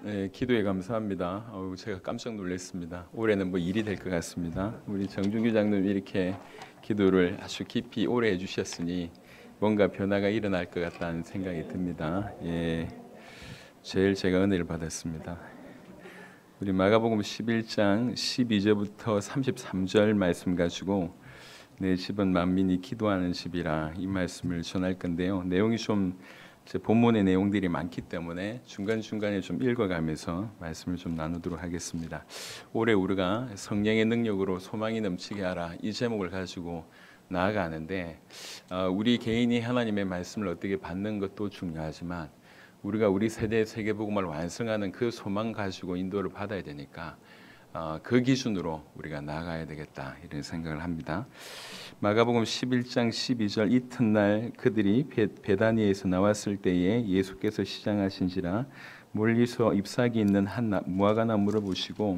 네, 기도에 감사합니다. 제가 깜짝 놀랐습니다. 올해는 뭐 일이 될 것 같습니다. 우리 정준규 장로님 이렇게 기도를 아주 깊이 오래 해주셨으니 뭔가 변화가 일어날 것 같다는 생각이 듭니다. 예, 제일 제가 은혜를 받았습니다. 우리 마가복음 11장 12절부터 33절 말씀 가지고 내 집은 만민이 기도하는 집이라 이 말씀을 전할 건데요. 내용이 좀 본문의 내용들이 많기 때문에 중간중간에 좀 읽어가면서 말씀을 좀 나누도록 하겠습니다. 올해 우리가 성령의 능력으로 소망이 넘치게 하라 이 제목을 가지고 나아가는데 우리 개인이 하나님의 말씀을 어떻게 받는 것도 중요하지만 우리가 우리 세대의 세계복음을 완성하는 그 소망 가지고 인도를 받아야 되니까 그 기준으로 우리가 나아가야 되겠다 이런 생각을 합니다. 마가복음 11장 12절 이튿날 그들이 베다니에서 나왔을 때에 예수께서 시장하신지라 멀리서 잎사귀 있는 한 무화과나무를 보시고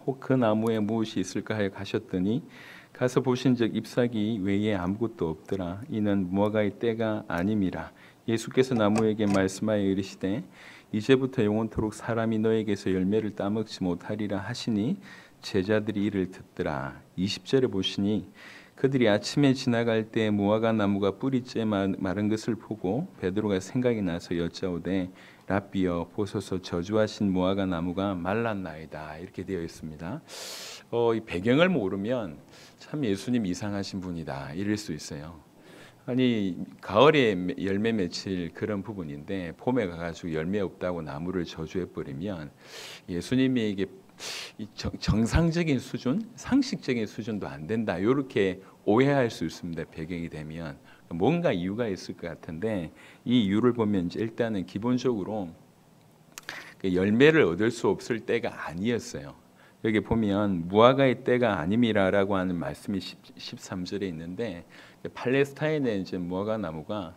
혹 그 나무에 무엇이 있을까 하여 가셨더니 가서 보신즉 잎사귀 외에 아무것도 없더라. 이는 무화과의 때가 아님이라. 예수께서 나무에게 말씀하여 이르시되 이제부터 영원토록 사람이 너에게서 열매를 따먹지 못하리라 하시니 제자들이 이를 듣더라. 20절에 보시니 그들이 아침에 지나갈 때 무화과 나무가 뿌리째 마른 것을 보고 베드로가 생각이 나서 여짜오되 랍비여 보소서 저주하신 무화과 나무가 말랐나이다 이렇게 되어 있습니다. 이 배경을 모르면 참 예수님 이상하신 분이다 이럴 수 있어요. 아니 가을에 열매 맺힐 그런 부분인데 봄에 가가지고 열매 없다고 나무를 저주해 버리면 예수님이 이게 정상적인 수준, 상식적인 수준도 안 된다 이렇게 오해할 수 있습니다. 배경이 되면 뭔가 이유가 있을 것 같은데 이 이유를 보면 이제 일단은 기본적으로 열매를 얻을 수 없을 때가 아니었어요. 여기 보면 무화과의 때가 아님이라라고 하는 말씀이 13절에 있는데 팔레스타인의 이제 무화과 나무가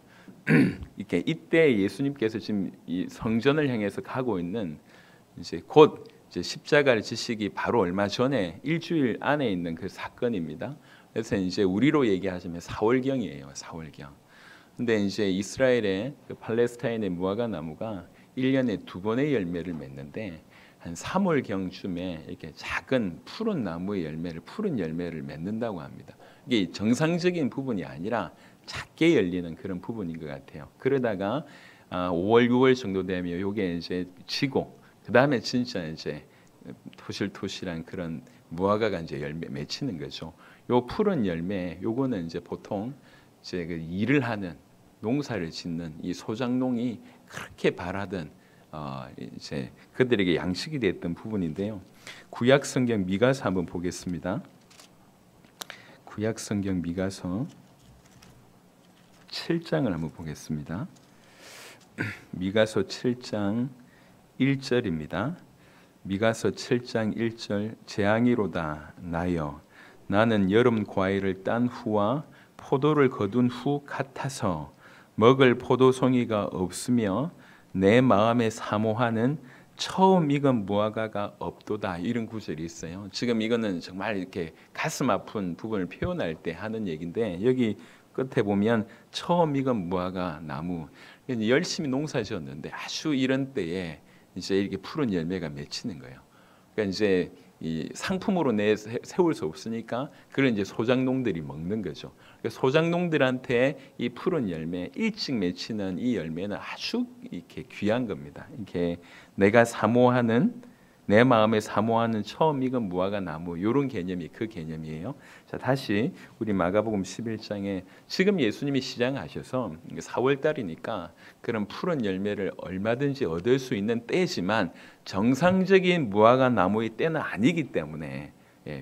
이렇게 이때 예수님께서 지금 이 성전을 향해서 가고 있는 이제 곧 이제 십자가를 지시기 바로 얼마 전에 일주일 안에 있는 그 사건입니다. 그래서 이제 우리로 얘기하자면 4월경이에요. 4월경. 근데 이제 이스라엘의 그 팔레스타인의 무화과 나무가 1년에 2번의 열매를 맺는데 한 3월경쯤에 이렇게 작은 푸른 나무의 푸른 열매를 맺는다고 합니다. 이게 정상적인 부분이 아니라 작게 열리는 그런 부분인 것 같아요. 그러다가 5월, 6월 정도 되면 이게 이제 지고 그 다음에 진짜 이제 토실토실한 그런 무화과가 이제 열매 맺히는 거죠. 요 푸른 열매, 요거는 이제 보통 이제 그 일을 하는 농사를 짓는 이 소작농이 그렇게 바라던 이제 그들에게 양식이 됐던 부분인데요. 구약 성경 미가서 한번 보겠습니다. 구약 성경 미가서 7장을 한번 보겠습니다. 미가서 7장 1절입니다. 미가서 7장 1절 재앙이로다 나여 나는 여름 과일을 딴 후와 포도를 거둔 후 같아서 먹을 포도송이가 없으며 내 마음에 사모하는 처음 익은 무화과가 없도다 이런 구절이 있어요. 지금 이거는 정말 이렇게 가슴 아픈 부분을 표현할 때 하는 얘기인데 여기 끝에 보면 처음 익은 무화과 나무 열심히 농사 지었는데 아주 이런 때에 이제 이렇게 푸른 열매가 맺히는 거예요. 그러니까 이제 이 상품으로 세울 수 없으니까 그런 이제 소작농들이 먹는 거죠. 그러니까 소작농들한테 이 푸른 열매, 일찍 맺히는 이 열매는 아주 이렇게 귀한 겁니다. 이렇게 내가 사모하는 내 마음에 사모하는 처음 익은 무화과 나무 이런 개념이 그 개념이에요. 자 다시 우리 마가복음 11장에 지금 예수님이 시장하셔서 4월 달이니까 그런 푸른 열매를 얼마든지 얻을 수 있는 때지만 정상적인 무화과 나무의 때는 아니기 때문에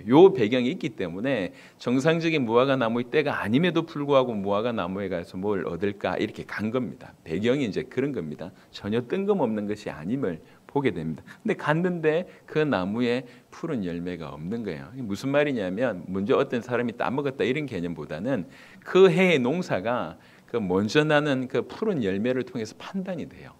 요 배경이 있기 때문에 정상적인 무화과 나무의 때가 아님에도 불구하고 무화과 나무에 가서 뭘 얻을까 이렇게 간 겁니다. 배경이 이제 그런 겁니다. 전혀 뜬금없는 것이 아님을 보게 됩니다. 근데 갔는데 그 나무에 푸른 열매가 없는 거예요. 무슨 말이냐면 먼저 어떤 사람이 따먹었다 이런 개념보다는 그 해의 농사가 그 먼저 나는 그 푸른 열매를 통해서 판단이 돼요.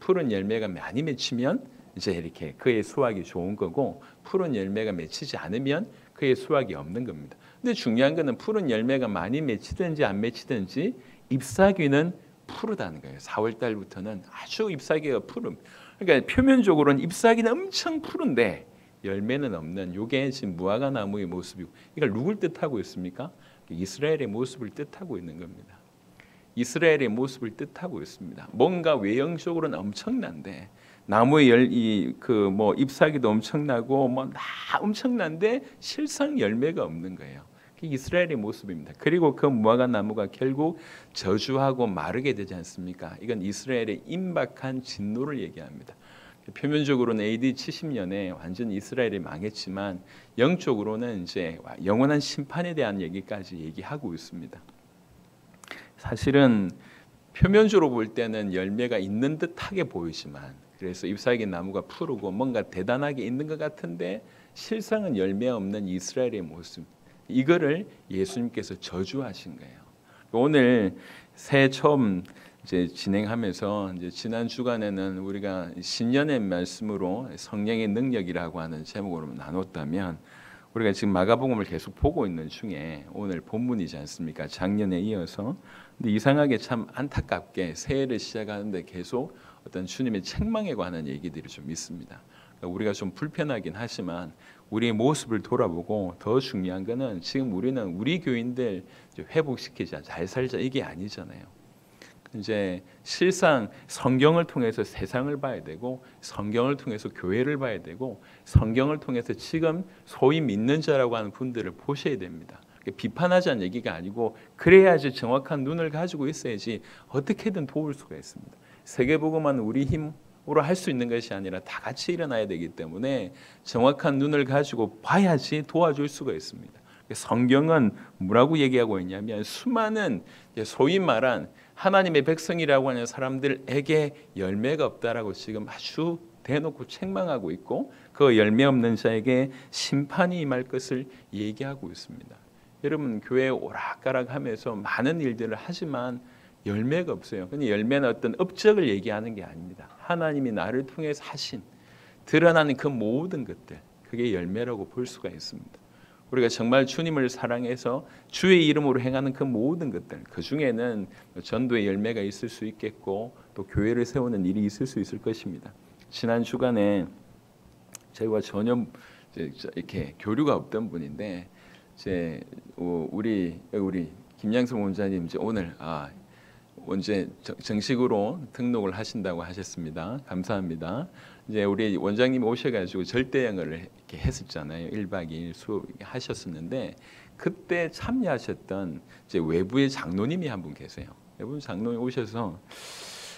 푸른 열매가 많이 맺히면 이제 이렇게 그의 수확이 좋은 거고 푸른 열매가 맺히지 않으면 그의 수확이 없는 겁니다. 근데 중요한 거는 푸른 열매가 많이 맺히든지 안 맺히든지 잎사귀는 푸르다는 거예요. 4월 달부터는 아주 잎사귀가 푸름. 그러니까 표면적으로는 잎사귀는 엄청 푸른데 열매는 없는 요게 지금 무화과 나무의 모습이고, 이걸 누굴 뜻하고 있습니까? 이스라엘의 모습을 뜻하고 있는 겁니다. 이스라엘의 모습을 뜻하고 있습니다. 뭔가 외형적으로는 엄청난데 나무의 잎사귀도 엄청나고 다 엄청난데 실상 열매가 없는 거예요. 그게 이스라엘의 모습입니다. 그리고 그 무화과 나무가 결국 저주하고 마르게 되지 않습니까? 이건 이스라엘의 임박한 진노를 얘기합니다. 표면적으로는 AD 70년에 완전 이스라엘이 망했지만 영적으로는 이제 영원한 심판에 대한 얘기까지 얘기하고 있습니다. 사실은 표면적으로 볼 때는 열매가 있는 듯하게 보이지만, 그래서 잎사귀 나무가 푸르고 뭔가 대단하게 있는 것 같은데 실상은 열매 없는 이스라엘의 모습, 이거를 예수님께서 저주하신 거예요. 오늘 새해 처음 이제 진행하면서 이제 지난 주간에는 우리가 신년의 말씀으로 성령의 능력이라고 하는 제목으로 나눴다면, 우리가 지금 마가복음을 계속 보고 있는 중에 오늘 본문이지 않습니까? 작년에 이어서. 근데 이상하게 참 안타깝게 새해를 시작하는데 계속 어떤 주님의 책망에 관한 얘기들이 좀 있습니다. 그러니까 우리가 좀 불편하긴 하지만 우리의 모습을 돌아보고, 더 중요한 거는 지금 우리는 우리 교인들 회복시키자, 잘 살자, 이게 아니잖아요. 이제 실상 성경을 통해서 세상을 봐야 되고, 성경을 통해서 교회를 봐야 되고, 성경을 통해서 지금 소위 믿는 자라고 하는 분들을 보셔야 됩니다. 비판하자는 얘기가 아니고, 그래야지 정확한 눈을 가지고 있어야지 어떻게든 도울 수가 있습니다. 세계복음은 우리 힘으로 할 수 있는 것이 아니라 다 같이 일어나야 되기 때문에 정확한 눈을 가지고 봐야지 도와줄 수가 있습니다. 성경은 뭐라고 얘기하고 있냐면, 수많은 소위 말한 하나님의 백성이라고 하는 사람들에게 열매가 없다라고 지금 아주 대놓고 책망하고 있고, 그 열매 없는 자에게 심판이 임할 것을 얘기하고 있습니다. 여러분, 교회에 오락가락하면서 많은 일들을 하지만 열매가 없어요. 근데 열매는 어떤 업적을 얘기하는 게 아닙니다. 하나님이 나를 통해서 하신, 드러나는 그 모든 것들, 그게 열매라고 볼 수가 있습니다. 우리가 정말 주님을 사랑해서 주의 이름으로 행하는 그 모든 것들, 그 중에는 전도의 열매가 있을 수 있겠고, 또 교회를 세우는 일이 있을 수 있을 것입니다. 지난 주간에 저희와 전혀 이렇게 교류가 없던 분인데, 이제 우리 김양성 원장님 이제 오늘 언제 정식으로 등록을 하신다고 하셨습니다. 감사합니다. 이제 우리 원장님 오셔가지고 절대영어를 이렇게 했었잖아요. 1박 2일 수업 하셨었는데, 그때 참여하셨던 이제 외부의 장로님이 한 분 계세요. 외부 장로님 오셔서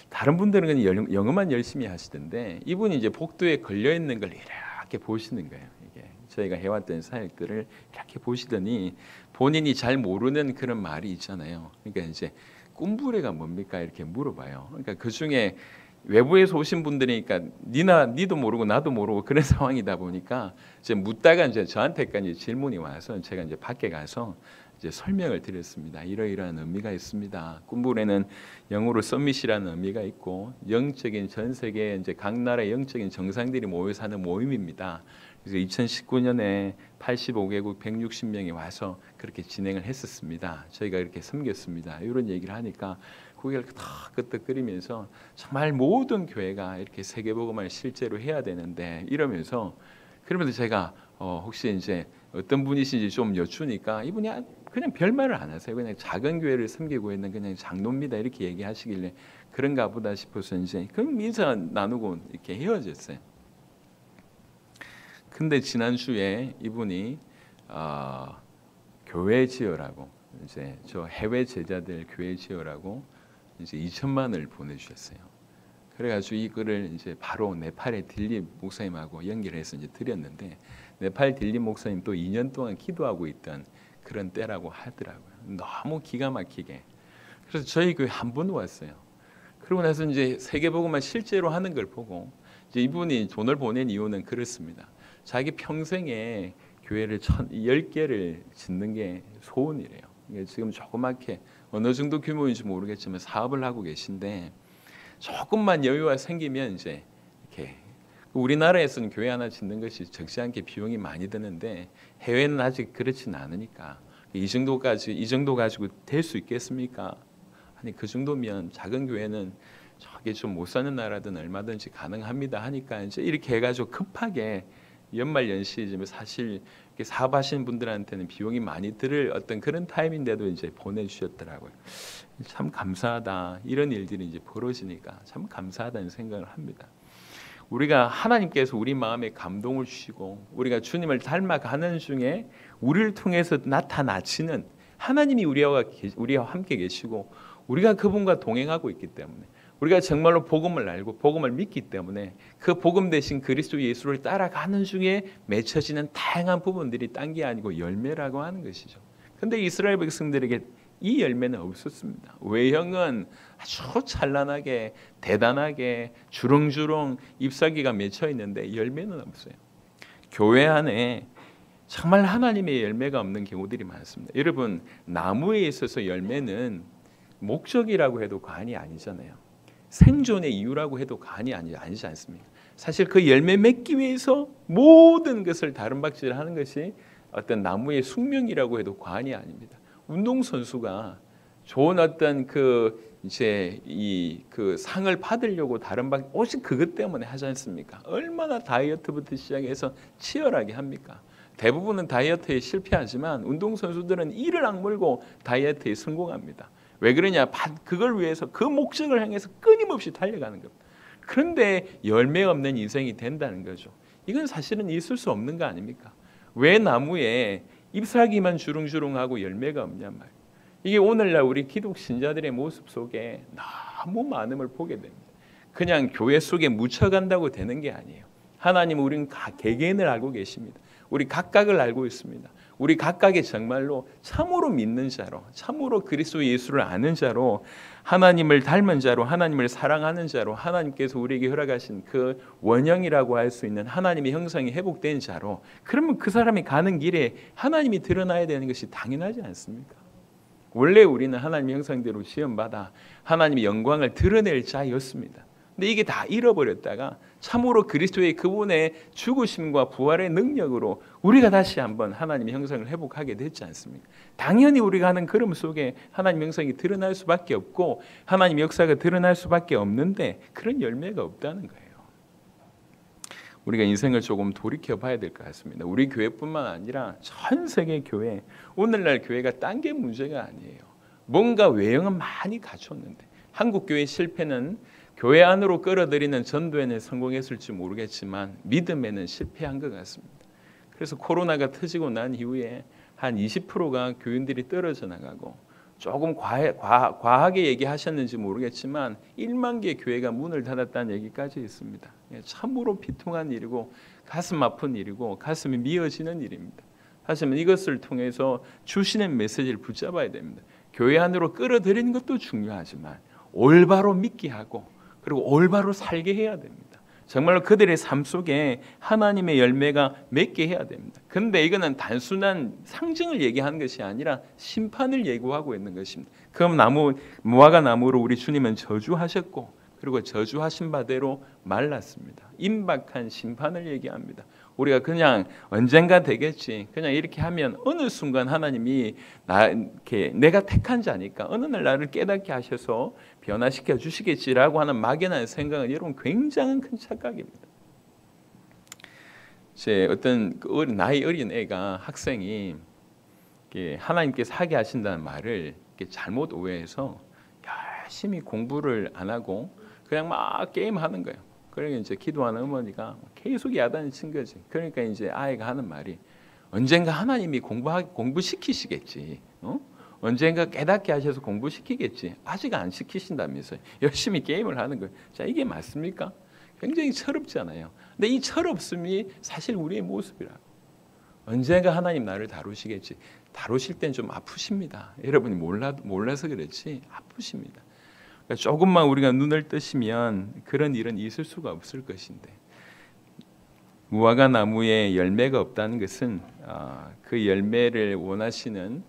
다른 분들은 그냥 영어만 열심히 하시던데, 이분이 이제 복도에 걸려 있는 걸 이렇게 보시는 거예요. 이게 저희가 해왔던 사역들을 이렇게 보시더니 본인이 잘 모르는 그런 말이 있잖아요. 그러니까 이제 꿈부레가 뭡니까? 이렇게 물어봐요. 그러니까 그 중에 외부에서 오신 분들이니까 니도 모르고 나도 모르고 그런 상황이다 보니까 이제 묻다가 이제 저한테까지 질문이 와서 제가 이제 밖에 가서 이제 설명을 드렸습니다. 이러이러한 의미가 있습니다. 꿈부레는 영어로 서밋이라는 의미가 있고, 영적인 전 세계 이제 각 나라의 영적인 정상들이 모여 사는 모임입니다. 그래서 2019년에 85개국 160명이 와서 그렇게 진행을 했었습니다. 저희가 이렇게 섬겼습니다. 이런 얘기를 하니까 고개를 끄덕끄덕거리면서 정말 모든 교회가 이렇게 세계복음을 실제로 해야 되는데, 이러면서 그러면서 제가 혹시 이제 어떤 분이신지 좀 여쭈니까 이분이 그냥 별말을 안 하세요. 그냥 작은 교회를 섬기고 있는 그냥 장로입니다, 이렇게 얘기하시길래 그런가 보다 싶어서 이제 그럼 인사 나누고 이렇게 헤어졌어요. 근데 지난주에 이분이 교회 지어라고, 이제 저 해외 제자들 교회 지어라고 이제 2천만 원을 보내주셨어요. 그래가지고 이거를 이제 바로 네팔의 딜립 목사님하고 연결해서 이제 드렸는데, 네팔 딜립 목사님 또 2년 동안 기도하고 있던 그런 때라고 하더라고요. 너무 기가 막히게. 그래서 저희 교회 한 번 왔어요. 그러고 나서 이제 세계복음만 실제로 하는 걸 보고, 이제 이분이 돈을 보낸 이유는 그렇습니다. 자기 평생에 교회를 10개를 짓는 게 소원이래요. 지금 조그맣게 어느 정도 규모인지 모르겠지만 사업을 하고 계신데, 조금만 여유가 생기면 이제 이렇게, 우리나라에서는 교회 하나 짓는 것이 적지 않게 비용이 많이 드는데 해외는 아직 그렇지는 않으니까 이 정도 가지고 될 수 있겠습니까? 아니 그 정도면 작은 교회는 저게 좀 못 사는 나라든 얼마든지 가능합니다 하니까 이제 이렇게 해가지고 급하게 연말 연시이지만 사실 사업하시는 분들한테는 비용이 많이 들을 어떤 그런 타임인데도 이제 보내주셨더라고요. 참 감사하다. 이런 일들이 이제 벌어지니까 참 감사하다는 생각을 합니다. 우리가 하나님께서 우리 마음에 감동을 주시고 우리가 주님을 닮아가는 중에 우리를 통해서 나타나시는 하나님이 우리와 함께 계시고 우리가 그분과 동행하고 있기 때문에 우리가 정말로 복음을 알고 복음을 믿기 때문에 그 복음 대신 그리스도 예수를 따라가는 중에 맺혀지는 다양한 부분들이 딴 게 아니고 열매라고 하는 것이죠. 그런데 이스라엘 백성들에게 이 열매는 없었습니다. 외형은 아주 찬란하게 대단하게 주렁주렁 잎사귀가 맺혀 있는데 열매는 없어요. 교회 안에 정말 하나님의 열매가 없는 경우들이 많습니다. 여러분 나무에 있어서 열매는 목적이라고 해도 과언이 아니잖아요. 생존의 이유라고 해도 과언이 아니지 않습니까? 사실 그 열매 맺기 위해서 모든 것을 다름박질하는 것이 어떤 나무의 숙명이라고 해도 과언이 아닙니다. 운동선수가 좋은 어떤 이제 그 상을 받으려고 오직 그것 때문에 하지 않습니까? 얼마나 다이어트부터 시작해서 치열하게 합니까? 대부분은 다이어트에 실패하지만 운동선수들은 이를 악물고 다이어트에 성공합니다. 왜 그러냐? 그걸 위해서 그 목적을 향해서 끊임없이 달려가는 겁니다. 그런데 열매 없는 인생이 된다는 거죠. 이건 사실은 있을 수 없는 거 아닙니까? 왜 나무에 잎사귀만 주렁주렁하고 열매가 없냔 말이에요. 이게 오늘날 우리 기독 신자들의 모습 속에 너무 많음을 보게 됩니다. 그냥 교회 속에 묻혀간다고 되는 게 아니에요. 하나님은 우리는 개개인을 알고 계십니다. 우리 각각을 알고 있습니다. 우리 각각의 정말로 참으로 믿는 자로, 참으로 그리스도 예수를 아는 자로, 하나님을 닮은 자로, 하나님을 사랑하는 자로, 하나님께서 우리에게 허락하신 그 원형이라고 할 수 있는 하나님의 형상이 회복된 자로, 그러면 그 사람이 가는 길에 하나님이 드러나야 되는 것이 당연하지 않습니까? 원래 우리는 하나님의 형상대로 시험받아 하나님의 영광을 드러낼 자였습니다. 근데 이게 다 잃어버렸다가 참으로 그리스도의 그분의 죽으심과 부활의 능력으로 우리가 다시 한번 하나님의 형상을 회복하게 됐지 않습니까? 당연히 우리가 하는 걸음 속에 하나님의 형상이 드러날 수밖에 없고 하나님의 역사가 드러날 수밖에 없는데 그런 열매가 없다는 거예요. 우리가 인생을 조금 돌이켜봐야 될 것 같습니다. 우리 교회뿐만 아니라 전 세계 교회, 오늘날 교회가 딴 게 문제가 아니에요. 뭔가 외형은 많이 갖췄는데 한국 교회의 실패는 교회 안으로 끌어들이는 전도에는 성공했을지 모르겠지만 믿음에는 실패한 것 같습니다. 그래서 코로나가 터지고 난 이후에 한 20%가 교인들이 떨어져 나가고 조금 과하게 얘기하셨는지 모르겠지만 1만 개 교회가 문을 닫았다는 얘기까지 있습니다. 참으로 비통한 일이고 가슴 아픈 일이고 가슴이 미어지는 일입니다. 하지만 이것을 통해서 주시는 메시지를 붙잡아야 됩니다. 교회 안으로 끌어들이는 것도 중요하지만 올바로 믿게 하고 그리고 올바로 살게 해야 됩니다. 정말로 그들의 삶 속에 하나님의 열매가 맺게 해야 됩니다. 그런데 이거는 단순한 상징을 얘기하는 것이 아니라 심판을 예고하고 있는 것입니다. 그럼 무화과 나무로 우리 주님은 저주하셨고 그리고 저주하신 바대로 말랐습니다. 임박한 심판을 얘기합니다. 우리가 그냥 언젠가 되겠지. 그냥 이렇게 하면 어느 순간 하나님이 내가 택한 자니까 어느 날 나를 깨닫게 하셔서 변화시켜 주시겠지라고 하는 막연한 생각은 여러분 굉장히 큰 착각입니다. 제 어떤 나이 어린 애가 학생이 하나님께서 하게 하신다는 말을 잘못 오해해서 열심히 공부를 안 하고 그냥 막 게임하는 거예요. 그러니까 이제 기도하는 어머니가 계속 야단을 친 거지. 그러니까 이제 아이가 하는 말이 언젠가 하나님이 공부시키시겠지. 언젠가 깨닫게 하셔서 공부시키겠지. 아직 안 시키신다면서요. 열심히 게임을 하는 거예요. 자, 이게 맞습니까? 굉장히 철없잖아요. 근데 이 철없음이 사실 우리의 모습이라고. 언젠가 하나님 나를 다루시겠지. 다루실 땐 좀 아프십니다. 여러분이 몰라서 그렇지 아프십니다. 그러니까 조금만 우리가 눈을 뜨시면 그런 일은 있을 수가 없을 것인데 무화과 나무에 열매가 없다는 것은 그 열매를 원하시는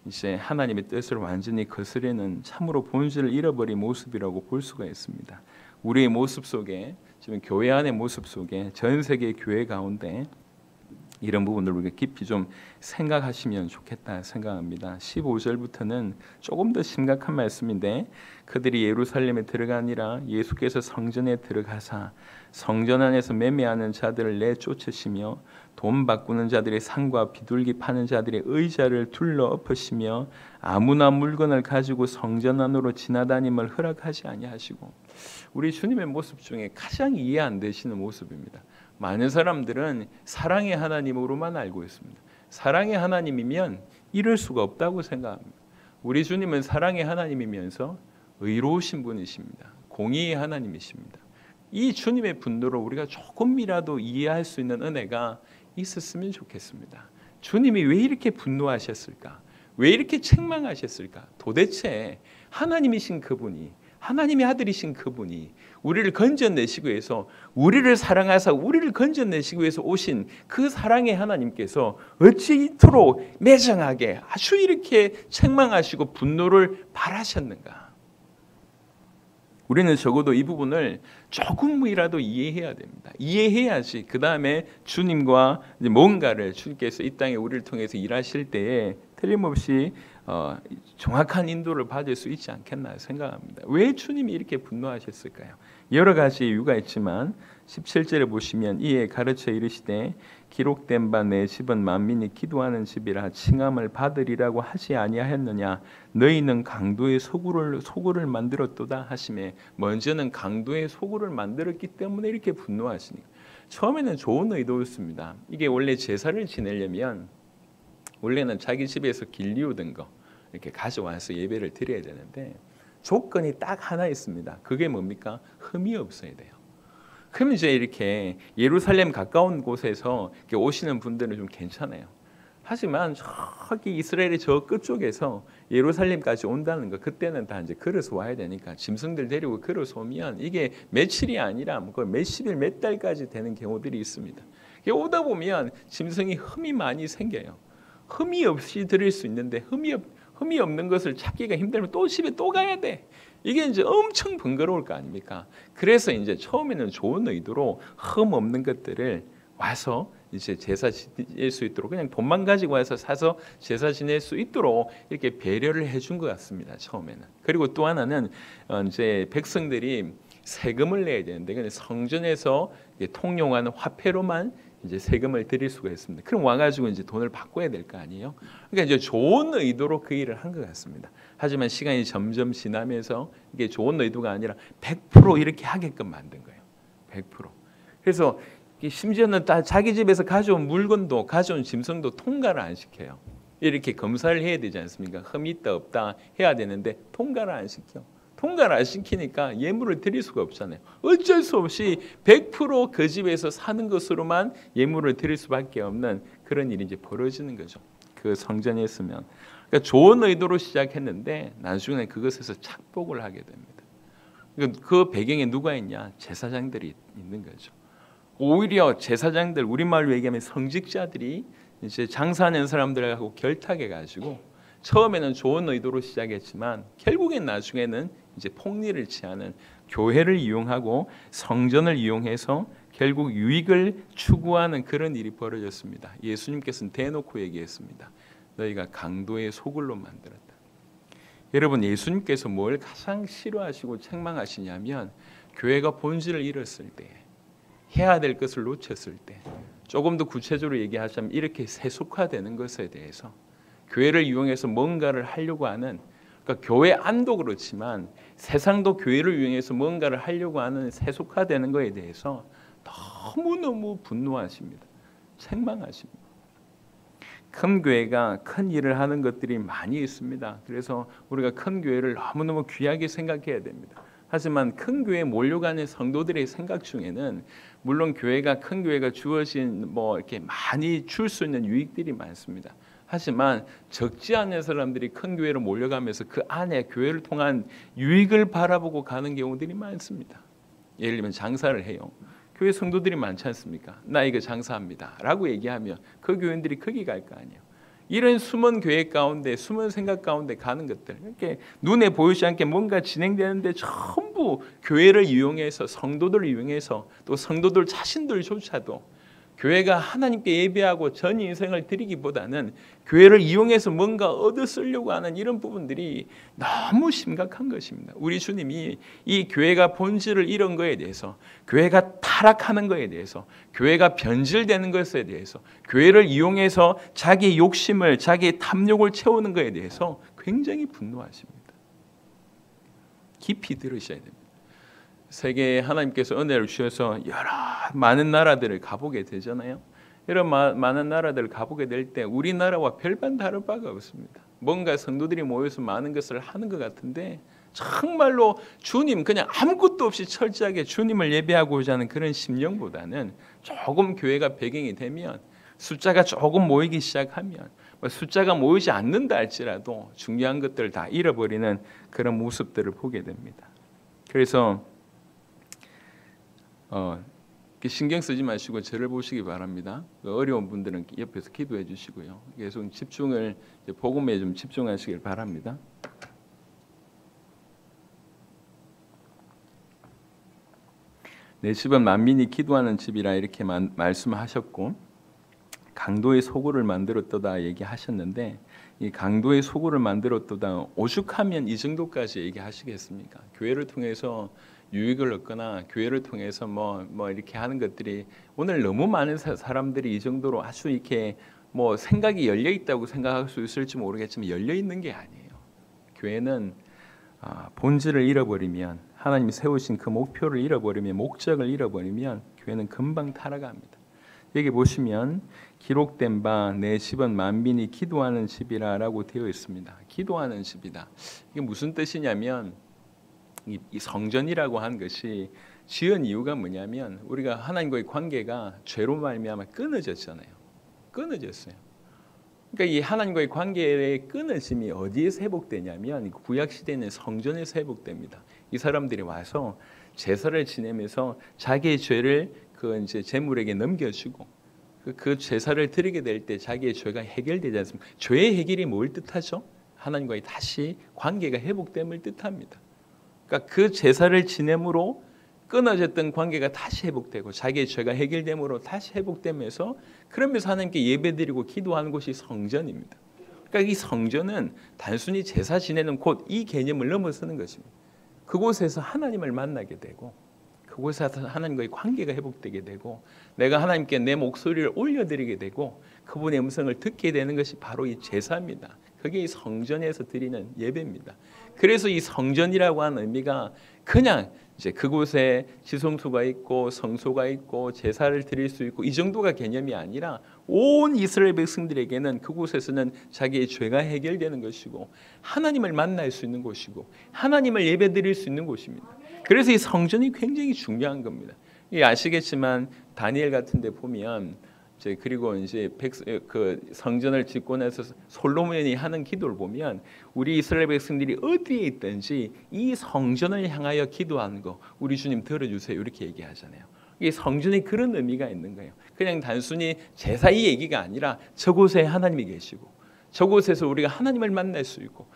이제 하나님의 뜻을 완전히 거스르는 참으로 본질을 잃어버린 모습이라고 볼 수가 있습니다. 우리의 모습 속에 지금 교회 안의 모습 속에 전 세계 교회 가운데 이런 부분을 우리가 깊이 좀 생각하시면 좋겠다 생각합니다. 15절부터는 조금 더 심각한 말씀인데 그들이 예루살렘에 들어가니라 예수께서 성전에 들어가사 성전 안에서 매매하는 자들을 내쫓으시며 돈 바꾸는 자들의 상과 비둘기 파는 자들의 의자를 둘러 엎으시며 아무나 물건을 가지고 성전 안으로 지나다님을 허락하지 아니하시고 우리 주님의 모습 중에 가장 이해 안 되시는 모습입니다. 많은 사람들은 사랑의 하나님으로만 알고 있습니다. 사랑의 하나님이면 이럴 수가 없다고 생각합니다. 우리 주님은 사랑의 하나님이면서 의로우신 분이십니다. 공의의 하나님이십니다. 이 주님의 분노를 우리가 조금이라도 이해할 수 있는 은혜가 있었으면 좋겠습니다. 주님이 왜 이렇게 분노하셨을까? 왜 이렇게 책망하셨을까? 도대체 하나님이신 그분이, 하나님의 아들이신 그분이 우리를 건져내시기 위해서, 우리를 사랑하사 우리를 건져내시기 위해서 오신 그 사랑의 하나님께서 어찌 이토록 매정하게 아주 이렇게 책망하시고 분노를 발하셨는가? 우리는 적어도 이 부분을 조금이라도 이해해야 됩니다. 이해해야지 그 다음에 주님과 뭔가를 주님께서 이 땅에 우리를 통해서 일하실 때에 틀림없이 정확한 인도를 받을 수 있지 않겠나 생각합니다. 왜 주님이 이렇게 분노하셨을까요? 여러 가지 이유가 있지만 17절에 보시면 이에 가르쳐 이르시되 기록된 바 내 집은 만민이 기도하는 집이라 칭함을 받으리라고 하지 아니하였느냐 너희는 강도의 소굴을 만들었도다 하시매 먼저는 강도의 소굴을 만들었기 때문에 이렇게 분노하시니 처음에는 좋은 의도였습니다. 이게 원래 제사를 지내려면 원래는 자기 집에서 길리우던 거 이렇게 가져와서 예배를 드려야 되는데 조건이 딱 하나 있습니다. 그게 뭡니까? 흠이 없어야 돼요. 그럼 이제 이렇게 예루살렘 가까운 곳에서 이렇게 오시는 분들은 좀 괜찮아요. 하지만 저기 이스라엘의 저 끝쪽에서 예루살렘까지 온다는 거 그때는 다 이제 걸어서 와야 되니까 짐승들 데리고 걸어서 오면 이게 며칠이 아니라 뭐 몇십일 몇 달까지 되는 경우들이 있습니다. 오다 보면 짐승이 흠이 많이 생겨요. 흠이 없이 드릴 수 있는데 흠이 없는 것을 찾기가 힘들면 또 집에 또 가야 돼. 이게 이제 엄청 번거로울 거 아닙니까? 그래서 이제 처음에는 좋은 의도로 흠 없는 것들을 와서 이제 제사 지낼 수 있도록 그냥 돈만 가지고 와서 사서 제사 지낼 수 있도록 이렇게 배려를 해준 것 같습니다. 처음에는. 그리고 또 하나는 이제 백성들이 세금을 내야 되는데 근데 성전에서 통용하는 화폐로만 이제 세금을 드릴 수가 있습니다. 그럼 와가지고 이제 돈을 바꿔야 될 거 아니에요? 그러니까 이제 좋은 의도로 그 일을 한 것 같습니다. 하지만 시간이 점점 지나면서 이게 좋은 의도가 아니라 100% 이렇게 하게끔 만든 거예요. 100%. 그래서 심지어는 자기 집에서 가져온 물건도 가져온 짐승도 통과를 안 시켜요. 이렇게 검사를 해야 되지 않습니까? 흠이 있다 없다 해야 되는데 통과를 안 시켜. 통과를 안 시키니까 예물을 드릴 수가 없잖아요. 어쩔 수 없이 100% 그 집에서 사는 것으로만 예물을 드릴 수밖에 없는 그런 일이 이제 벌어지는 거죠. 그 성전에 있으면. 그러니까 좋은 의도로 시작했는데 나중에 그것에서 착복을 하게 됩니다. 그 배경에 누가 있냐? 제사장들이 있는 거죠. 오히려 제사장들, 우리말로 얘기하면 성직자들이 이제 장사하는 사람들하고 결탁해가지고 처음에는 좋은 의도로 시작했지만 결국엔 나중에는 이제 폭리를 취하는 교회를 이용하고 성전을 이용해서 결국 유익을 추구하는 그런 일이 벌어졌습니다. 예수님께서는 대놓고 얘기했습니다. 너희가 강도의 소굴로 만들었다. 여러분 예수님께서 뭘 가장 싫어하시고 책망하시냐면 교회가 본질을 잃었을 때 해야 될 것을 놓쳤을 때 조금 더 구체적으로 얘기하자면 이렇게 세속화되는 것에 대해서 교회를 이용해서 뭔가를 하려고 하는 그러니까 교회 안도 그렇지만 세상도 교회를 이용해서 뭔가를 하려고 하는 세속화되는 것에 대해서 너무너무 분노하십니다. 책망하십니다. 큰 교회가 큰 일을 하는 것들이 많이 있습니다. 그래서 우리가 큰 교회를 너무너무 귀하게 생각해야 됩니다. 하지만 큰 교회에 몰려가는 성도들의 생각 중에는 물론 큰 교회가 주어진 이렇게 많이 줄 수 있는 유익들이 많습니다. 하지만 적지 않은 사람들이 큰 교회로 몰려가면서 그 안에 교회를 통한 유익을 바라보고 가는 경우들이 많습니다. 예를 들면 장사를 해요. 교회 성도들이 많지 않습니까? 나 이거 장사합니다 라고 얘기하면 그 교인들이 거기 갈 거 아니에요. 이런 숨은 교회 가운데 숨은 생각 가운데 가는 것들 이렇게 눈에 보이지 않게 뭔가 진행되는데 전부 교회를 이용해서 성도들을 이용해서 또 성도들 자신들조차도 교회가 하나님께 예배하고 전 인생을 드리기보다는 교회를 이용해서 뭔가 얻어 쓰려고 하는 이런 부분들이 너무 심각한 것입니다. 우리 주님이 이 교회가 본질을 잃은 거에 대해서, 교회가 타락하는 거에 대해서, 교회가 변질되는 것에 대해서, 교회를 이용해서 자기 욕심을, 자기 탐욕을 채우는 거에 대해서 굉장히 분노하십니다. 깊이 들으셔야 됩니다. 세계에 하나님께서 은혜를 주셔서 여러 많은 나라들을 가보게 되잖아요. 이런 많은 나라들을 가보게 될 때 우리나라와 별반 다를 바가 없습니다. 뭔가 성도들이 모여서 많은 것을 하는 것 같은데 정말로 주님, 그냥 아무것도 없이 철저하게 주님을 예배하고자 하는 그런 심령보다는 조금 교회가 배경이 되면, 숫자가 조금 모이기 시작하면, 숫자가 모이지 않는다 할지라도 중요한 것들을 다 잃어버리는 그런 모습들을 보게 됩니다. 그래서 신경 쓰지 마시고 저를 보시기 바랍니다. 어려운 분들은 옆에서 기도해 주시고요. 계속 집중을, 복음에 좀 집중하시길 바랍니다. 내 집은 만민이 기도하는 집이라 이렇게 말씀하셨고, 강도의 소굴을 만들었도다 얘기하셨는데, 이 강도의 소굴을 만들었도다 오죽하면 이 정도까지 얘기하시겠습니까? 교회를 통해서 유익을 얻거나 교회를 통해서 뭐 이렇게 하는 것들이, 오늘 너무 많은 사람들이 이 정도로 아주 이렇게 뭐 생각이 열려 있다고 생각할 수 있을지 모르겠지만 열려 있는 게 아니에요. 교회는 본질을 잃어버리면, 하나님이 세우신 그 목표를 잃어버리면, 목적을 잃어버리면 교회는 금방 타락합니다. 여기 보시면 기록된 바 내 집은 만민이 기도하는 집이라라고 되어 있습니다. 기도하는 집이다. 이게 무슨 뜻이냐면, 이 성전이라고 한 것이 지은 이유가 뭐냐면, 우리가 하나님과의 관계가 죄로 말미암아 끊어졌잖아요. 끊어졌어요. 그러니까 이 하나님과의 관계의 끊어짐이 어디에서 회복되냐면, 구약 시대는 성전에서 회복됩니다. 이 사람들이 와서 제사를 지내면서 자기의 죄를 이제 제물에게 넘겨주고, 그 제사를 드리게 될 때 자기의 죄가 해결되지 않습니까? 죄의 해결이 뭘 뜻하죠? 하나님과의 다시 관계가 회복됨을 뜻합니다. 그러니까 그 제사를 지냄으로 끊어졌던 관계가 다시 회복되고, 자기의 죄가 해결됨으로 다시 회복되면서, 그러면서 하나님께 예배드리고 기도하는 곳이 성전입니다. 그러니까 이 성전은 단순히 제사 지내는 곳, 이 개념을 넘어서는 것입니다. 그곳에서 하나님을 만나게 되고, 그곳에서 하나님과의 관계가 회복되게 되고, 내가 하나님께 내 목소리를 올려드리게 되고, 그분의 음성을 듣게 되는 것이 바로 이 제사입니다. 그게 이 성전에서 드리는 예배입니다. 그래서 이 성전이라고 하는 의미가 그냥 이제 그곳에 지성소가 있고 성소가 있고 제사를 드릴 수 있고 이 정도가 개념이 아니라, 온 이스라엘 백성들에게는 그곳에서는 자기의 죄가 해결되는 것이고, 하나님을 만날 수 있는 곳이고, 하나님을 예배드릴 수 있는 곳입니다. 그래서 이 성전이 굉장히 중요한 겁니다. 아시겠지만 다니엘 같은 데 보면, 그리고 이제 그 성전을 짓고 나서 솔로몬이 하는 기도를 보면, 우리 이스라엘 백성들이 어디에 있든지 이 성전을 향하여 기도하는 거 우리 주님 들어주세요, 이렇게 얘기하잖아요. 이 성전에 그런 의미가 있는 거예요. 그냥 단순히 제사의 얘기가 아니라 저곳에 하나님이 계시고, 저곳에서 우리가 하나님을 만날 수 있고,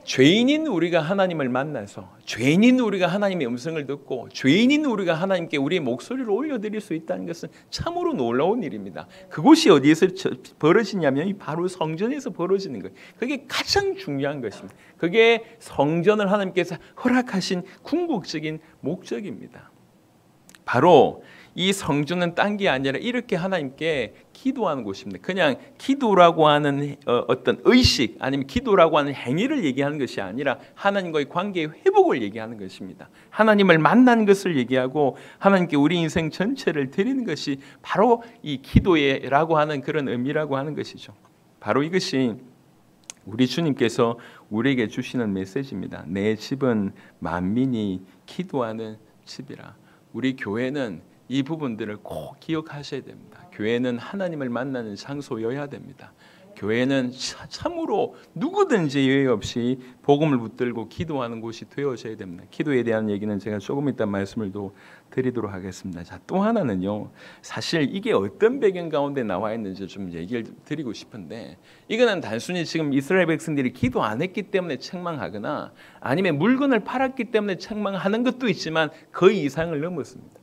죄인인 우리가 하나님을 만나서, 죄인인 우리가 하나님의 음성을 듣고, 죄인인 우리가 하나님께 우리의 목소리를 올려드릴 수 있다는 것은 참으로 놀라운 일입니다. 그곳이 어디에서 벌어지냐면 바로 성전에서 벌어지는 거예요. 그게 가장 중요한 것입니다. 그게 성전을 하나님께서 허락하신 궁극적인 목적입니다. 바로 이 성전은 딴 게 아니라 이렇게 하나님께 기도하는 곳입니다. 그냥 기도라고 하는 어떤 의식, 아니면 기도라고 하는 행위를 얘기하는 것이 아니라 하나님과의 관계의 회복을 얘기하는 것입니다. 하나님을 만난 것을 얘기하고 하나님께 우리 인생 전체를 드리는 것이 바로 이 기도라고 하는 그런 의미라고 하는 것이죠. 바로 이것이 우리 주님께서 우리에게 주시는 메시지입니다. 내 집은 만민이 기도하는 집이라. 우리 교회는 이 부분들을 꼭 기억하셔야 됩니다. 교회는 하나님을 만나는 장소여야 됩니다. 교회는 참으로 누구든지 예외 없이 복음을 붙들고 기도하는 곳이 되어져야 됩니다. 기도에 대한 얘기는 제가 조금 이따 말씀을 드리도록 하겠습니다. 자, 또 하나는요, 사실 이게 어떤 배경 가운데 나와 있는지 좀 얘기를 드리고 싶은데, 이거는 단순히 지금 이스라엘 백성들이 기도 안 했기 때문에 책망하거나 아니면 물건을 팔았기 때문에 책망하는 것도 있지만 그 이상을 넘었습니다.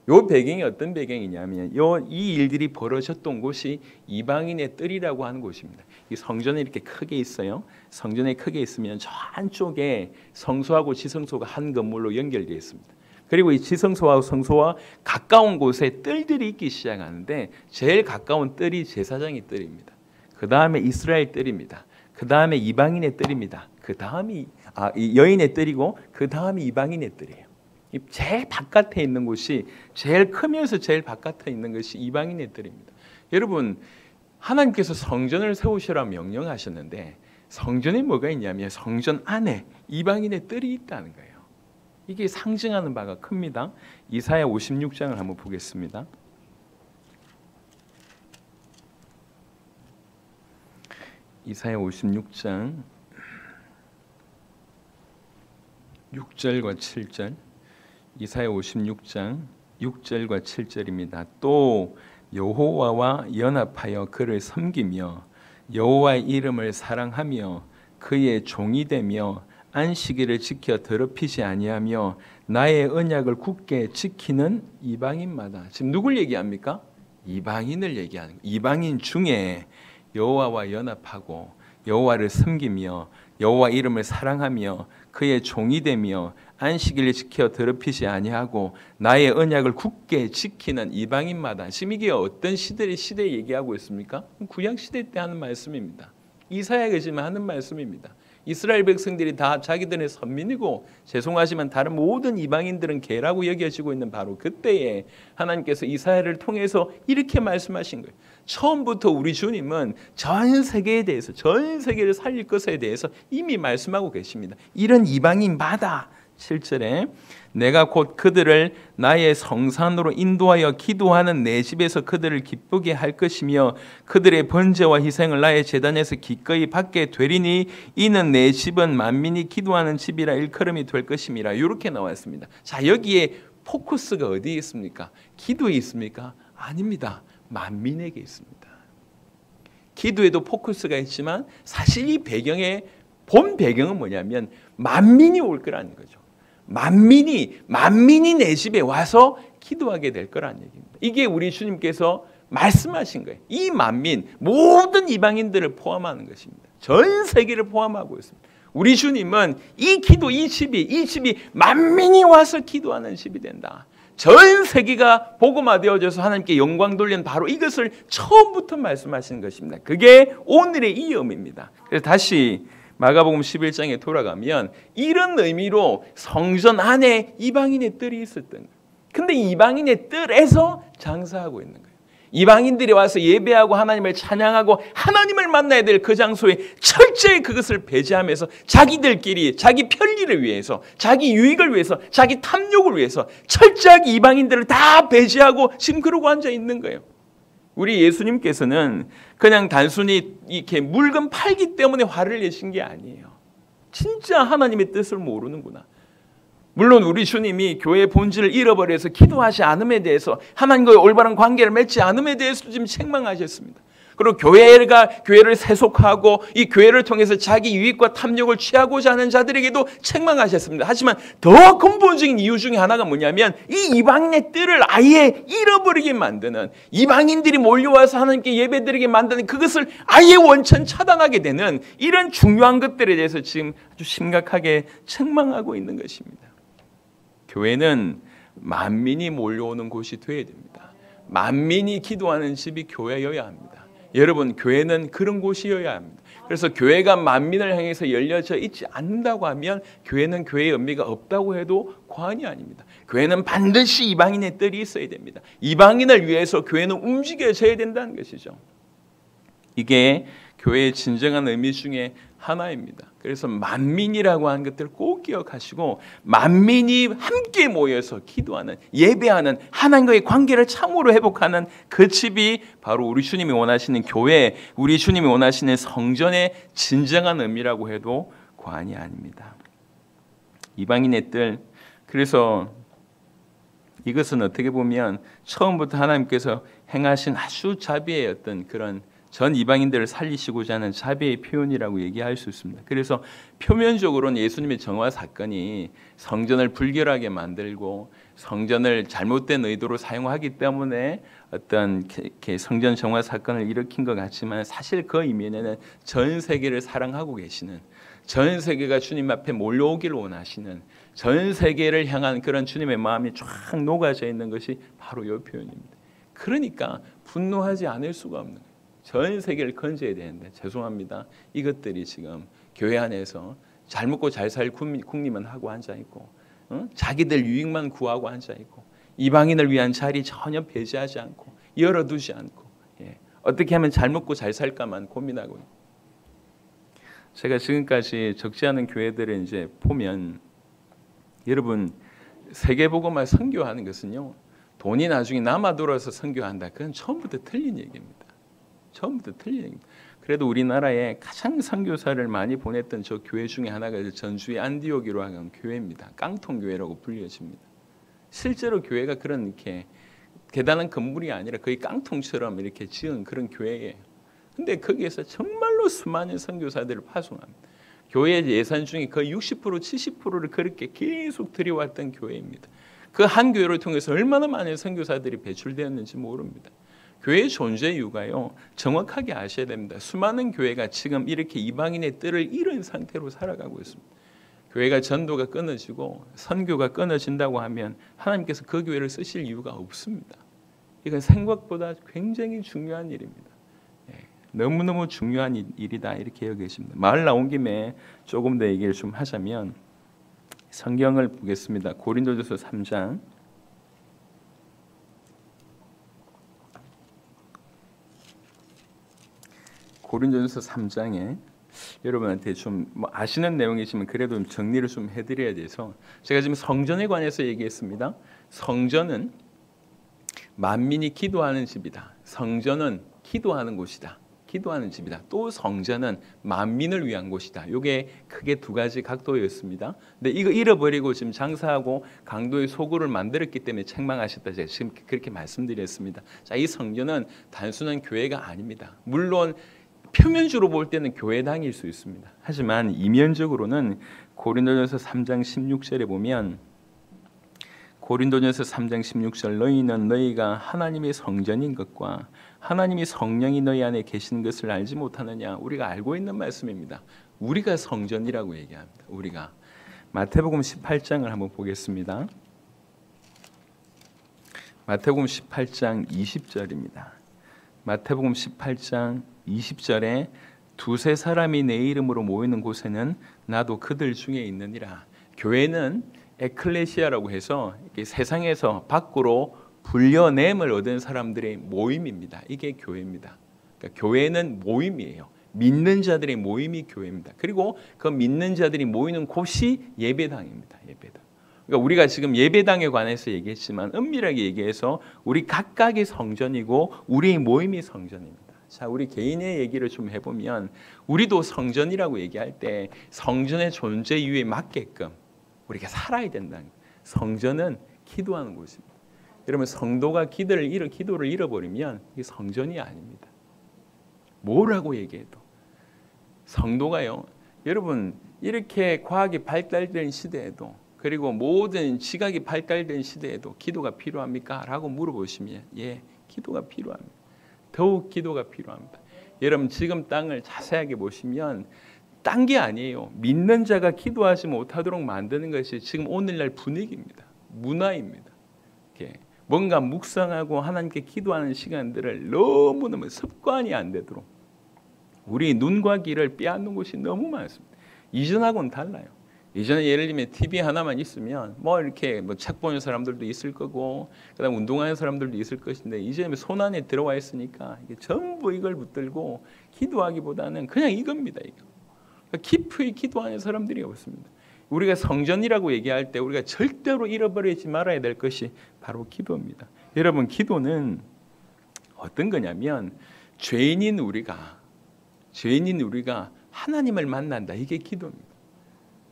요 배경이 어떤 배경이냐면 이 일들이 벌어졌던 곳이 이방인의 뜰이라고 하는 곳입니다. 이 성전에 이렇게 크게 있어요. 성전에 크게 있으면 저 한쪽에 성소하고 지성소가 한 건물로 연결되어 있습니다. 그리고 이 지성소와 성소와 가까운 곳에 뜰들이 있기 시작하는데 제일 가까운 뜰이 제사장의 뜰입니다. 그 다음에 이스라엘 뜰입니다. 그 다음에 이방인의 뜰입니다. 그 다음이 이 여인의 뜰이고 그 다음이 이방인의 뜰이에요. 제일 바깥에 있는 곳이 제일 크면서 제일 바깥에 있는 것이 이방인의 뜰입니다. 여러분 하나님께서 성전을 세우시라 명령하셨는데 성전에 뭐가 있냐면 성전 안에 이방인의 뜰이 있다는 거예요. 이게 상징하는 바가 큽니다. 이사야 56장을 한번 보겠습니다. 이사야 56장 6절과 7절 이사야 56장 6절과 7절입니다. 또 여호와와 연합하여 그를 섬기며 여호와의 이름을 사랑하며 그의 종이 되며 안식일을 지켜 더럽히지 아니하며 나의 언약을 굳게 지키는 이방인마다. 지금 누굴 얘기합니까? 이방인을 얘기하는 거예요. 이방인 중에 여호와와 연합하고 여호와를 섬기며 여호와 이름을 사랑하며 그의 종이 되며 안식일을 지켜 더럽히지 아니하고 나의 언약을 굳게 지키는 이방인마다. 지금 이게 어떤 시대에 얘기하고 있습니까? 구약 시대 때 하는 말씀입니다. 이사야가 지금 하는 말씀입니다. 이스라엘 백성들이 다 자기들의 선민이고 죄송하지만 다른 모든 이방인들은 개라고 여겨지고 있는 바로 그때에 하나님께서 이사야를 통해서 이렇게 말씀하신 거예요. 처음부터 우리 주님은 전 세계에 대해서 전 세계를 살릴 것에 대해서 이미 말씀하고 계십니다. 이런 이방인마다 7절에 내가 곧 그들을 나의 성산으로 인도하여 기도하는 내 집에서 그들을 기쁘게 할 것이며 그들의 번제와 희생을 나의 제단에서 기꺼이 받게 되리니 이는 내 집은 만민이 기도하는 집이라 일컬음이 될 것임이라. 이렇게 나왔습니다. 자, 여기에 포커스가 어디에 있습니까? 기도에 있습니까? 아닙니다. 만민에게 있습니다. 기도에도 포커스가 있지만 사실 이 배경의 본 배경은 뭐냐면 만민이 올 거라는 거죠. 만민이 내 집에 와서 기도하게 될 거라는 얘기입니다. 이게 우리 주님께서 말씀하신 거예요. 이 만민, 모든 이방인들을 포함하는 것입니다. 전 세계를 포함하고 있습니다. 우리 주님은 이 기도, 이 집이 만민이 와서 기도하는 집이 된다. 전 세계가 복음화되어져서 하나님께 영광 돌리는 바로 이것을 처음부터 말씀하시는 것입니다. 그게 오늘의 이 의미입니다. 그래서 다시 마가복음 11장에 돌아가면 이런 의미로 성전 안에 이방인의 뜰이 있었던 거예요. 근데 이방인의 뜰에서 장사하고 있는 거예요. 이방인들이 와서 예배하고 하나님을 찬양하고 하나님을 만나야 될 그 장소에 철저히 그것을 배제하면서 자기들끼리 자기 편리를 위해서 자기 유익을 위해서 자기 탐욕을 위해서 철저하게 이방인들을 다 배제하고 지금 그러고 앉아 있는 거예요. 우리 예수님께서는 그냥 단순히 이렇게 물건 팔기 때문에 화를 내신 게 아니에요. 진짜 하나님의 뜻을 모르는구나. 물론 우리 주님이 교회의 본질을 잃어버려서 기도하지 않음에 대해서 하나님과의 올바른 관계를 맺지 않음에 대해서도 지금 책망하셨습니다. 그리고 교회를 세속하고 이 교회를 통해서 자기 유익과 탐욕을 취하고자 하는 자들에게도 책망하셨습니다. 하지만 더 근본적인 이유 중에 하나가 뭐냐면 이 이방인의 뜰을 아예 잃어버리게 만드는, 이방인들이 몰려와서 하나님께 예배드리게 만드는 그것을 아예 원천 차단하게 되는 이런 중요한 것들에 대해서 지금 아주 심각하게 책망하고 있는 것입니다. 교회는 만민이 몰려오는 곳이 되어야 됩니다. 만민이 기도하는 집이 교회여야 합니다. 여러분, 교회는 그런 곳이어야 합니다. 그래서 교회가 만민을 향해서 열려져 있지 않는다고 하면 교회는 교회의 의미가 없다고 해도 과언이 아닙니다. 교회는 반드시 이방인의 뜰이 있어야 됩니다. 이방인을 위해서 교회는 움직여져야 된다는 것이죠. 이게 교회의 진정한 의미 중에 하나입니다. 그래서 만민이라고 하는 것들을 꼭 기억하시고 만민이 함께 모여서 기도하는, 예배하는, 하나님과의 관계를 참으로 회복하는 그 집이 바로 우리 주님이 원하시는 교회, 우리 주님이 원하시는 성전의 진정한 의미라고 해도 과언이 아닙니다. 이방인의 뜰, 그래서 이것은 어떻게 보면 처음부터 하나님께서 행하신 아주 자비의 어떤 그런 전 이방인들을 살리시고자 하는 자비의 표현이라고 얘기할 수 있습니다. 그래서 표면적으로는 예수님의 정화 사건이 성전을 불결하게 만들고 성전을 잘못된 의도로 사용하기 때문에 어떤 성전 정화 사건을 일으킨 것 같지만 사실 그 이면에는 전 세계를 사랑하고 계시는, 전 세계가 주님 앞에 몰려오기를 원하시는, 전 세계를 향한 그런 주님의 마음이 쫙 녹아져 있는 것이 바로 이 표현입니다. 그러니까 분노하지 않을 수가 없는 거예요. 전 세계를 건져야 되는데 죄송합니다. 이것들이 지금 교회 안에서 잘 먹고 잘 살 국리만 하고 앉아 있고, 자기들 유익만 구하고 앉아 있고, 이방인을 위한 자리 전혀 배제하지 않고 열어두지 않고, 어떻게 하면 잘 먹고 잘 살까만 고민하고 있고. 제가 지금까지 적지 않은 교회들을 이제 보면, 여러분 세계복음화 선교하는 것은요, 돈이 나중에 남아 돌아서 선교한다. 그건 처음부터 틀린 얘기입니다. 처음부터 틀린 얘기입니다. 그래도 우리나라에 가장 선교사를 많이 보냈던 저 교회 중에 하나가 전주의 안디옥이라고 하는 교회입니다. 깡통교회라고 불려집니다. 실제로 교회가 그런 이렇게 대단한 건물이 아니라 거의 깡통처럼 이렇게 지은 그런 교회예요. 근데 거기에서 정말로 수많은 선교사들을 파송합니다. 교회 예산 중에 거의 60% 70%를 그렇게 계속 들여왔던 교회입니다. 그 한 교회를 통해서 얼마나 많은 선교사들이 배출되었는지 모릅니다. 교회의 존재 이유가요, 정확하게 아셔야 됩니다. 수많은 교회가 지금 이렇게 이방인의 뜰을 잃은 상태로 살아가고 있습니다. 교회가 전도가 끊어지고 선교가 끊어진다고 하면 하나님께서 그 교회를 쓰실 이유가 없습니다. 이건 생각보다 굉장히 중요한 일입니다. 너무너무 중요한 일이다 이렇게 여기십니다. 말 나온 김에 조금 더 얘기를 좀 하자면 성경을 보겠습니다. 고린도전서 3장 고린도전서 3장에 여러분한테 좀 아시는 내용이지만 그래도 좀 정리를 좀 해드려야 돼서 제가 지금 성전에 관해서 얘기했습니다. 성전은 만민이 기도하는 집이다. 성전은 기도하는 곳이다. 기도하는 집이다. 또 성전은 만민을 위한 곳이다. 이게 크게 두 가지 각도였습니다. 근데 이거 잃어버리고 지금 장사하고 강도의 소굴을 만들었기 때문에 책망하셨다. 제가 지금 그렇게 말씀드렸습니다. 자, 이 성전은 단순한 교회가 아닙니다. 물론 표면적으로 볼 때는 교회당일 수 있습니다. 하지만 이면적으로는 고린도전서 3장 16절에 보면 고린도전서 3장 16절 너희는 너희가 하나님의 성전인 것과 하나님이 성령이 너희 안에 계시는 것을 알지 못하느냐. 우리가 알고 있는 말씀입니다. 우리가 성전이라고 얘기합니다. 우리가 마태복음 18장을 한번 보겠습니다. 마태복음 18장 20절입니다. 마태복음 18장 20절에 두세 사람이 내 이름으로 모이는 곳에는 나도 그들 중에 있느니라. 교회는 에클레시아라고 해서 세상에서 밖으로 불려냄을 얻은 사람들의 모임입니다. 이게 교회입니다. 그러니까 교회는 모임이에요. 믿는 자들의 모임이 교회입니다. 그리고 그 믿는 자들이 모이는 곳이 예배당입니다. 예배당. 그러니까 우리가 지금 예배당에 관해서 얘기했지만 엄밀하게 얘기해서 우리 각각이 성전이고 우리의 모임이 성전입니다. 자, 우리 개인의 얘기를 좀 해보면 우리도 성전이라고 얘기할 때 성전의 존재 이유에 맞게끔 우리가 살아야 된다는 거예요. 성전은 기도하는 곳입니다. 여러분 성도가 기도를 잃어버리면 이게 성전이 아닙니다. 뭐라고 얘기해도 성도가요. 여러분 이렇게 과학이 발달된 시대에도 그리고 모든 지각이 발달된 시대에도 기도가 필요합니까? 라고 물어보시면 예, 기도가 필요합니다. 더욱 기도가 필요합니다. 여러분 지금 땅을 자세하게 보시면 딴 게 아니에요. 믿는 자가 기도하지 못하도록 만드는 것이 지금 오늘날 분위기입니다. 문화입니다. 이렇게 뭔가 묵상하고 하나님께 기도하는 시간들을 너무너무 습관이 안 되도록 우리 눈과 귀를 빼앗는 곳이 너무 많습니다. 이전하고는 달라요. 이전에 예를 들면 TV 하나만 있으면 뭐 이렇게 뭐 책 보는 사람들도 있을 거고 그다음 운동하는 사람들도 있을 것인데 이제는 손 안에 들어와 있으니까 이게 전부 이걸 붙들고 기도하기보다는 그냥 이겁니다. 이거. 깊이 기도하는 사람들이 없습니다. 우리가 성전이라고 얘기할 때 우리가 절대로 잃어버리지 말아야 될 것이 바로 기도입니다. 여러분 기도는 어떤 거냐면 죄인인 우리가 하나님을 만난다. 이게 기도입니다.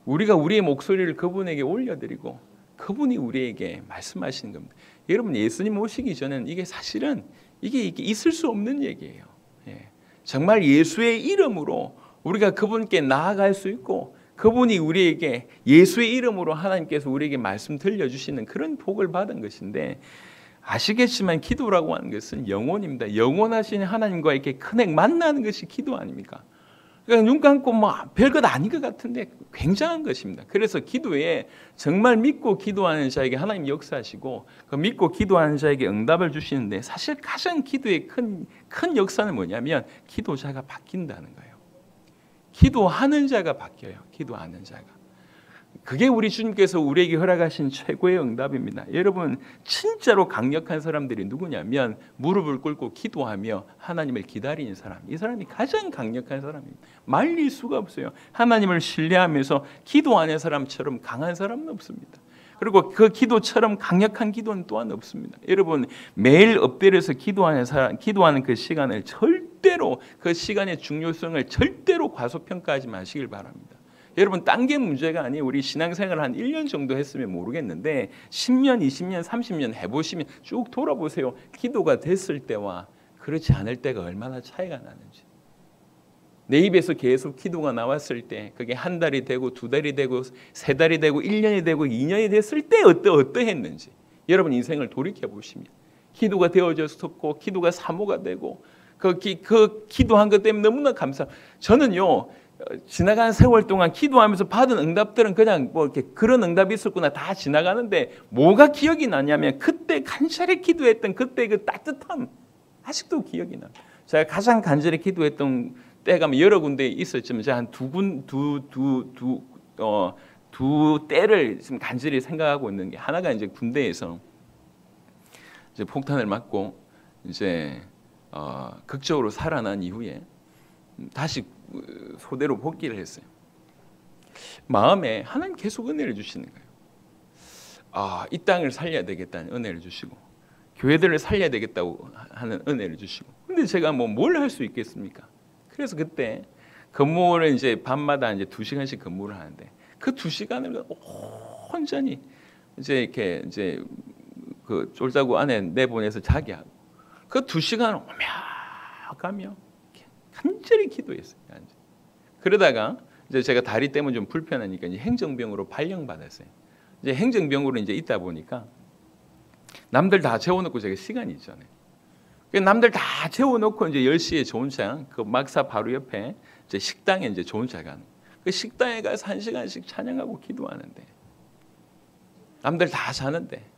우리가 우리의 목소리를 그분에게 올려드리고 그분이 우리에게 말씀하시는 겁니다. 여러분 예수님 오시기 전에는 이게 사실은 이게 있을 수 없는 얘기예요. 예. 정말 예수의 이름으로 우리가 그분께 나아갈 수 있고 그분이 우리에게 예수의 이름으로 하나님께서 우리에게 말씀 들려주시는 그런 복을 받은 것인데, 아시겠지만 기도라고 하는 것은 영혼입니다. 영원하신 하나님과 이렇게 큰액 만나는 것이 기도 아닙니까? 그러니까 눈 감고 뭐 별것 아닌 것 같은데 굉장한 것입니다. 그래서 기도에 정말 믿고 기도하는 자에게 하나님 역사하시고 그 믿고 기도하는 자에게 응답을 주시는데, 사실 가장 기도의 큰 역사는 뭐냐면 기도자가 바뀐다는 거예요. 기도하는 자가 바뀌어요. 기도하는 자가. 그게 우리 주님께서 우리에게 허락하신 최고의 응답입니다. 여러분, 진짜로 강력한 사람들이 누구냐면 무릎을 꿇고 기도하며 하나님을 기다리는 사람. 이 사람이 가장 강력한 사람입니다. 말릴 수가 없어요. 하나님을 신뢰하면서 기도하는 사람처럼 강한 사람은 없습니다. 그리고 그 기도처럼 강력한 기도는 또한 없습니다. 여러분, 매일 엎드려서 기도하는 그 시간을 절대로, 그 시간의 중요성을 절대로 과소평가하지 마시길 바랍니다. 여러분, 딴 게 문제가 아니에요. 우리 신앙생활 한 1년 정도 했으면 모르겠는데 10년, 20년, 30년 해보시면 쭉 돌아보세요. 기도가 됐을 때와 그렇지 않을 때가 얼마나 차이가 나는지. 내 입에서 계속 기도가 나왔을 때 그게 한 달이 되고 두 달이 되고 세 달이 되고 1년이 되고 2년이 됐을 때 어떠했는지 여러분 인생을 돌이켜보시면 기도가 되어졌었고 기도가 사모가 되고 그 기도한 것 때문에 너무나 저는요, 지나가는 세월 동안 기도하면서 받은 응답들은 그냥 뭐 이렇게 그런 응답이 있었구나 다 지나가는데, 뭐가 기억이 나냐면 그때 간절히 기도했던 그때 그 따뜻함 아직도 기억이 나요. 제가 가장 간절히 기도했던 때가 여러 군데 있었지만 제가 한 두 때를 지금 간절히 생각하고 있는 게, 하나가 이제 군대에서 이제 폭탄을 맞고 이제 극적으로 살아난 이후에 다시 소대로 복귀를 했어요. 마음에 하나님 계속 은혜를 주시는 거예요. 이 땅을 살려야 되겠다는 은혜를 주시고 교회들을 살려야 되겠다고 하는 은혜를 주시고. 근데 제가 뭐 뭘 할 수 있겠습니까? 그래서 그때 근무를 이제 밤마다 이제 2시간씩 근무를 하는데 그 2시간을 온전히 이제 이렇게 이제 그 쫄자구 안에 내보내서 자기 하고 그 2시간을 오며 가며 간절히 기도했어요. 그러다가 이제 제가 다리 때문에 좀 불편하니까 이제 행정병으로 발령받았어요. 이제 행정병으로 이제 있다 보니까 남들 다 재워놓고 제가 시간이 있잖아요. 남들 다 재워놓고 이제 10시에 좋은 차, 그 막사 바로 옆에 이제 식당에 이제 좋은 차 가는. 그 식당에 가서 1시간씩 찬양하고 기도하는데 남들 다 자는데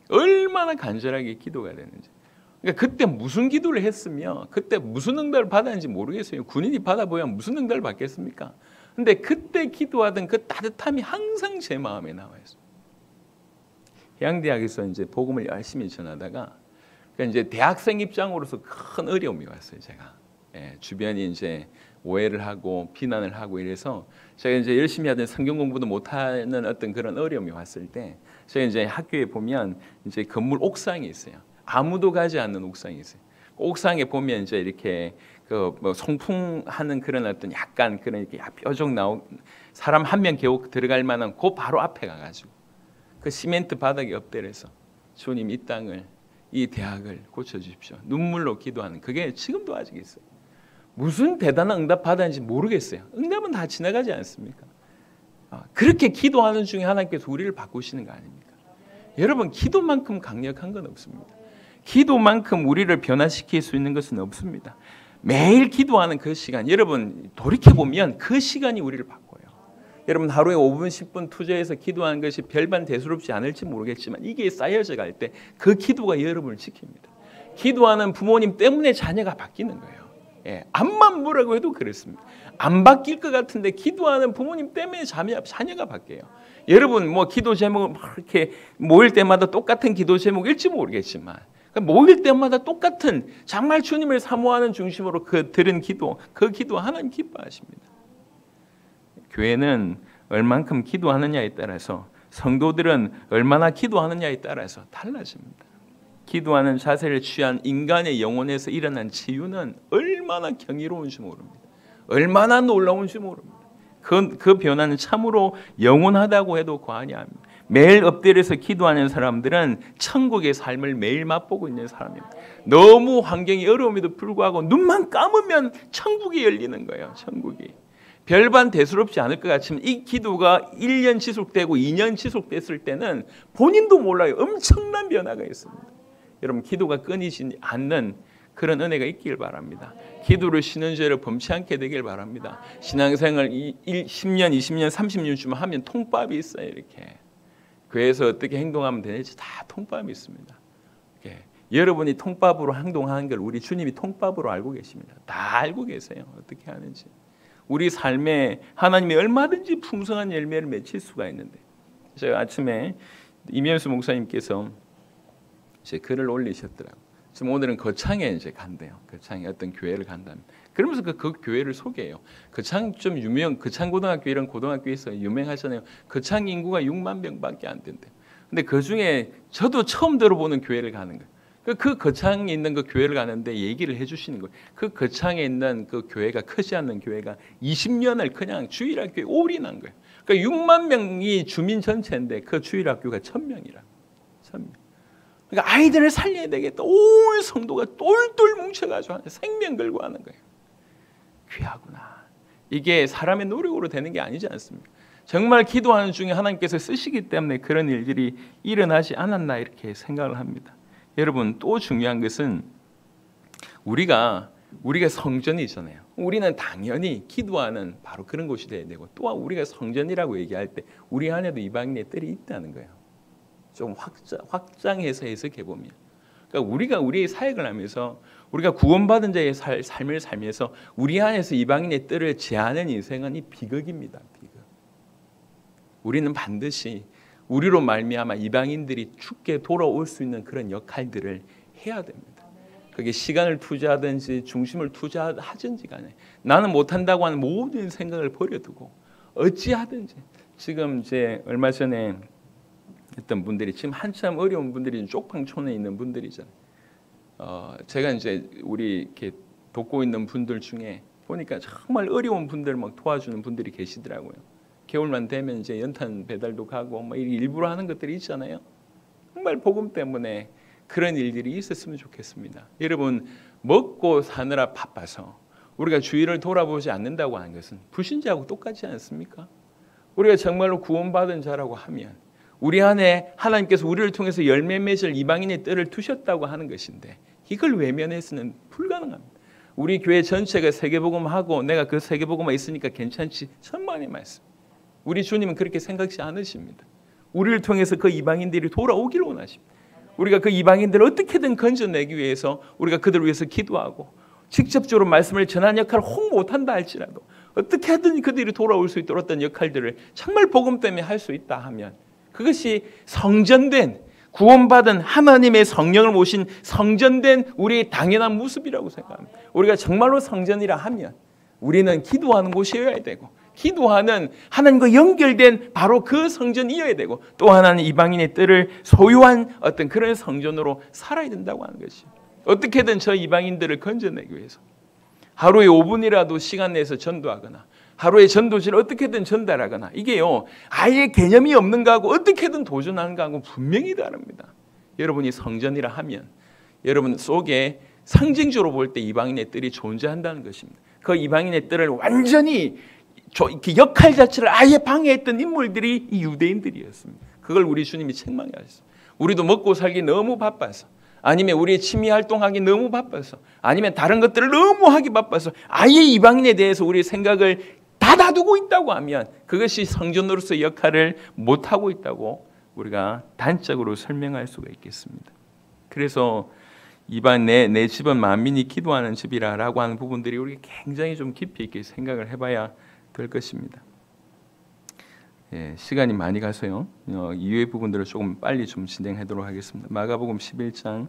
얼마나 간절하게 기도가 되는지. 그러니까 그때 무슨 기도를 했으며 그때 무슨 응답을 받았는지 모르겠어요. 군인이 받아보야 무슨 응답을 받겠습니까? 근데 그때 기도하던 그 따뜻함이 항상 제 마음에 나와 있어요. 해양대학에서 이제 복음을 열심히 전하다가 그러니까 이제 대학생 입장으로서 큰 어려움이 왔어요. 제가 주변이 이제 오해를 하고 비난을 하고 이래서 제가 이제 열심히 하던 성경 공부도 못하는 어떤 그런 어려움이 왔을 때 제가 이제 학교에 보면 이제 건물 옥상이 있어요. 아무도 가지 않는 옥상이 있어요. 옥상에 보면 이제 이렇게 그 뭐 송풍하는 그런 어떤 약간 그런 이렇게 뾰족 나온 사람 한 명 겨우 들어갈 만한 그 바로 앞에 가가지고 그 시멘트 바닥에 엎드려서 주님 이 땅을 이 대학을 고쳐주십시오. 눈물로 기도하는 그게 지금도 아직 있어요. 무슨 대단한 응답 받았는지 모르겠어요. 응답은 다 지나가지 않습니까? 그렇게 기도하는 중에 하나님께서 우리를 바꾸시는 거 아닙니까? 여러분, 기도만큼 강력한 건 없습니다. 기도만큼 우리를 변화시킬 수 있는 것은 없습니다. 매일 기도하는 그 시간, 여러분 돌이켜보면 그 시간이 우리를 바꿔요. 여러분 하루에 5분 10분 투자해서 기도하는 것이 별반 대수롭지 않을지 모르겠지만 이게 쌓여져 갈 때 그 기도가 여러분을 지킵니다. 기도하는 부모님 때문에 자녀가 바뀌는 거예요. 암만 뭐라고 해도 그렇습니다. 안 바뀔 것 같은데 기도하는 부모님 때문에 자녀가 바뀌어요. 여러분 뭐 기도 제목을 이렇게 모일 때마다 똑같은 기도 제목일지 모르겠지만 모일 때마다 똑같은 정말 주님을 사모하는 중심으로 들은 기도, 그 기도 하나님 기뻐하십니다. 교회는 얼만큼 기도하느냐에 따라서, 성도들은 얼마나 기도하느냐에 따라서 달라집니다. 기도하는 자세를 취한 인간의 영혼에서 일어난 치유는 얼마나 경이로운지 모릅니다. 얼마나 놀라운지 모릅니다. 그 변화는 참으로 영원하다고 해도 과언이 아닙니다. 매일 엎드려서 기도하는 사람들은 천국의 삶을 매일 맛보고 있는 사람입니다. 너무 환경이 어려움에도 불구하고 눈만 감으면 천국이 열리는 거예요. 천국이. 별반 대수롭지 않을 것 같지만 이 기도가 1년 지속되고 2년 지속됐을 때는 본인도 몰라요. 엄청난 변화가 있습니다. 여러분 기도가 끊이지 않는 그런 은혜가 있길 바랍니다. 기도를 쉬는 죄를 범치 않게 되길 바랍니다. 신앙생활 10년, 20년, 30년쯤 하면 통밥이 있어요. 이렇게. 교회에서 어떻게 행동하면 되는지 다 통밥이 있습니다. 여러분이 통밥으로 행동하는 걸 우리 주님이 통밥으로 알고 계십니다. 다 알고 계세요. 어떻게 하는지. 우리 삶에 하나님이 얼마든지 풍성한 열매를 맺힐 수가 있는데 제가 아침에 이면수 목사님께서 제 글을 올리셨더라고요. 지금 오늘은 거창에 이제 간대요. 거창에 어떤 교회를 간다면 그러면서 그 교회를 소개해요. 거창 좀 유명, 거창 고등학교 이런 고등학교에서 유명하잖아요. 거창 인구가 6만 명밖에 안 된대요. 근데 그 중에 저도 처음 들어보는 교회를 가는 거예요. 그 거창에 있는 그 교회를 가는데 얘기를 해주시는 거예요. 그 거창에 있는 그 교회가 크지 않는 교회가 20년을 그냥 주일학교에 올인한 거예요. 그러니까 6만 명이 주민 전체인데 그 주일학교가 1,000명이라. 1,000명. 그러니까 아이들을 살려야 되겠다. 온 성도가 똘똘 뭉쳐가지고 생명 걸고 하는 거예요. 귀하구나. 이게 사람의 노력으로 되는 게 아니지 않습니까? 정말 기도하는 중에 하나님께서 쓰시기 때문에 그런 일들이 일어나지 않았나 이렇게 생각을 합니다. 여러분 또 중요한 것은 우리가 성전이잖아요. 우리는 당연히 기도하는 바로 그런 곳이 돼야 되고 또 우리가 성전이라고 얘기할 때 우리 안에도 이방인의 뜰이 있다는 거예요. 좀 확장해서 해석해 보면, 그러니까 우리가 우리의 사역을 하면서 우리가 구원받은 자의 삶을 살면서 우리 안에서 이방인의 뜰을 제하는 인생은 이 비극입니다. 비극. 우리는 반드시 우리로 말미암아 이방인들이 죽게 돌아올 수 있는 그런 역할들을 해야 됩니다. 그게 시간을 투자하든지 중심을 투자하든지 간에 나는 못한다고 하는 모든 생각을 버려두고 어찌하든지 지금 이제 얼마 전에 했던 분들이 지금 한참 어려운 분들이 쪽방촌에 있는 분들이잖아요. 제가 이제 우리 이렇게 돕고 있는 분들 중에 보니까 정말 어려운 분들 막 도와주는 분들이 계시더라고요. 겨울만 되면 이제 연탄 배달도 가고 뭐 일부러 하는 것들이 있잖아요. 정말 복음 때문에 그런 일들이 있었으면 좋겠습니다. 여러분 먹고 사느라 바빠서 우리가 주위를 돌아보지 않는다고 하는 것은 불신자하고 똑같지 않습니까? 우리가 정말로 구원받은 자라고 하면 우리 안에 하나님께서 우리를 통해서 열매 맺을 이방인의 뜰을 두셨다고 하는 것인데 이걸 외면해서는 불가능합니다. 우리 교회 전체가 세계복음하고 내가 그 세계복음만 있으니까 괜찮지 천만의 말씀. 우리 주님은 그렇게 생각지 않으십니다. 우리를 통해서 그 이방인들이 돌아오기를 원하십니다. 우리가 그 이방인들을 어떻게든 건져내기 위해서 우리가 그들을 위해서 기도하고 직접적으로 말씀을 전하는 역할을 혹 못한다 할지라도 어떻게든 그들이 돌아올 수 있도록 어떤 역할들을 정말 복음 때문에 할 수 있다 하면 그것이 성전된 구원받은 하나님의 성령을 모신 성전된 우리의 당연한 모습이라고 생각합니다. 우리가 정말로 성전이라 하면 우리는 기도하는 곳이어야 되고 기도하는 하나님과 연결된 바로 그 성전이어야 되고 또 하나는 이방인의 뜰을 소유한 어떤 그런 성전으로 살아야 된다고 하는 것이 어떻게든 저 이방인들을 건져내기 위해서 하루에 5분이라도 시간 내서 전도하거나 하루에 전도지를 어떻게든 전달하거나 이게요 아예 개념이 없는 거하고 어떻게든 도전하는 거하고 분명히 다릅니다. 여러분이 성전이라 하면 여러분 속에 상징적으로 볼 때 이방인의 뜰이 존재한다는 것입니다. 그 이방인의 뜰을 완전히 역할 자체를 아예 방해했던 인물들이 이 유대인들이었습니다. 그걸 우리 주님이 책망하셨습니다. 우리도 먹고 살기 너무 바빠서 아니면 우리의 취미 활동하기 너무 바빠서 아니면 다른 것들을 너무 하기 바빠서 아예 이방인에 대해서 우리의 생각을 다 놔두고 있다고 하면 그것이 성전으로서의 역할을 못하고 있다고 우리가 단적으로 설명할 수가 있겠습니다. 그래서 이방 내 집은 만민이 기도하는 집이라고 하는 부분들이 우리가 굉장히 좀 깊이 있게 생각을 해봐야 될 것입니다. 시간이 많이 가서요. 이외의 부분들을 조금 빨리 좀 진행하도록 하겠습니다. 마가복음 11장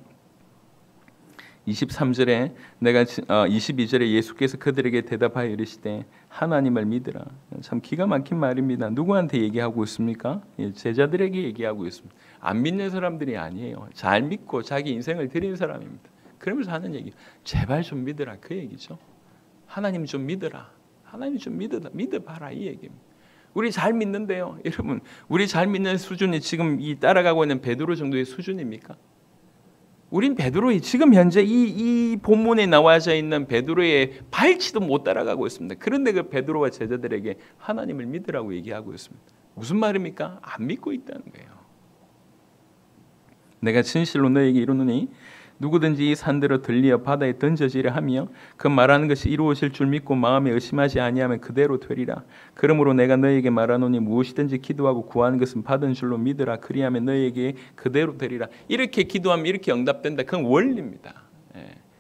23절에 22절에 예수께서 그들에게 대답하여 이르시되 하나님을 믿으라. 참 기가 막힌 말입니다. 누구한테 얘기하고 있습니까? 제자들에게 얘기하고 있습니다. 안 믿는 사람들이 아니에요. 잘 믿고 자기 인생을 드린 사람입니다. 그러면서 하는 얘기, 제발 좀 믿으라 그 얘기죠. 하나님 좀 믿으라. 하나님 좀 믿어봐라 이 얘기입니다. 우리 잘 믿는데요. 여러분, 우리 잘 믿는 수준이 지금 이 따라가고 있는 베드로 정도의 수준입니까? 우린 베드로의 지금 현재 이 본문에 나와져 있는 베드로의 발치도 못 따라가고 있습니다. 그런데 그 베드로와 제자들에게 하나님을 믿으라고 얘기하고 있습니다. 무슨 말입니까? 안 믿고 있다는 거예요. 내가 진실로 너에게 이르노니 누구든지 이 산대로 들리어 바다에 던져지려 하며 그 말하는 것이 이루어질 줄 믿고 마음에 의심하지 아니하면 그대로 되리라. 그러므로 내가 너에게 말하노니 무엇이든지 기도하고 구하는 것은 받은 줄로 믿으라. 그리하면 너에게 그대로 되리라. 이렇게 기도하면 이렇게 응답된다. 그건 원리입니다.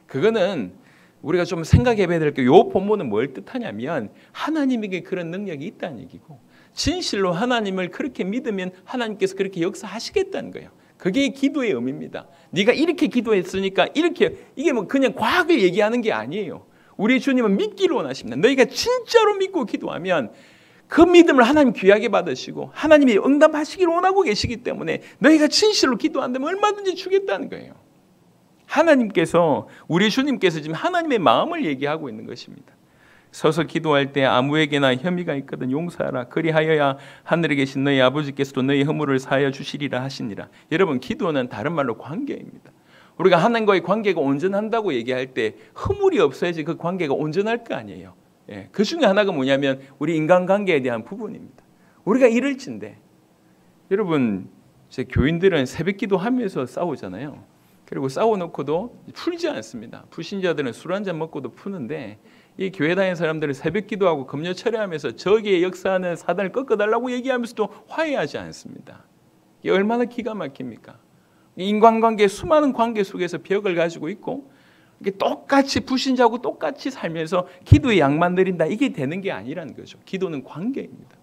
그거는 우리가 좀 생각해 봐야 될 게, 이 본문은 뭘 뜻하냐면 하나님에게 그런 능력이 있다는 얘기고, 진실로 하나님을 그렇게 믿으면 하나님께서 그렇게 역사하시겠다는 거예요. 그게 기도의 의미입니다. 네가 이렇게 기도했으니까 이렇게, 이게 뭐 그냥 과학을 얘기하는 게 아니에요. 우리 주님은 믿기를 원하십니다. 너희가 진짜로 믿고 기도하면 그 믿음을 하나님 귀하게 받으시고 하나님이 응답하시기를 원하고 계시기 때문에 너희가 진실로 기도한다면 얼마든지 주겠다는 거예요. 하나님께서, 우리 주님께서 지금 하나님의 마음을 얘기하고 있는 것입니다. 서서 기도할 때 아무에게나 혐의가 있거든 용서하라. 그리하여야 하늘에 계신 너희 아버지께서도 너희 허물을 사하여 주시리라 하시니라. 여러분, 기도는 다른 말로 관계입니다. 우리가 하나님과의 관계가 온전한다고 얘기할 때 허물이 없어야지 그 관계가 온전할 거 아니에요. 그 중에 하나가 뭐냐면 우리 인간관계에 대한 부분입니다. 우리가 이럴진데, 여러분, 제 교인들은 새벽 기도하면서 싸우잖아요. 그리고 싸워놓고도 풀지 않습니다. 불신자들은 술 한잔 먹고도 푸는데, 이 교회 다니는 사람들은 새벽 기도하고 금요 철회하면서 저기에 역사하는 사단을 꺾어달라고 얘기하면서도 화해하지 않습니다. 이게 얼마나 기가 막힙니까? 인간관계, 수많은 관계 속에서 벽을 가지고 있고, 이게 똑같이 불신자하고 똑같이 살면서 기도에 양만 드린다, 이게 되는 게 아니라는 거죠. 기도는 관계입니다.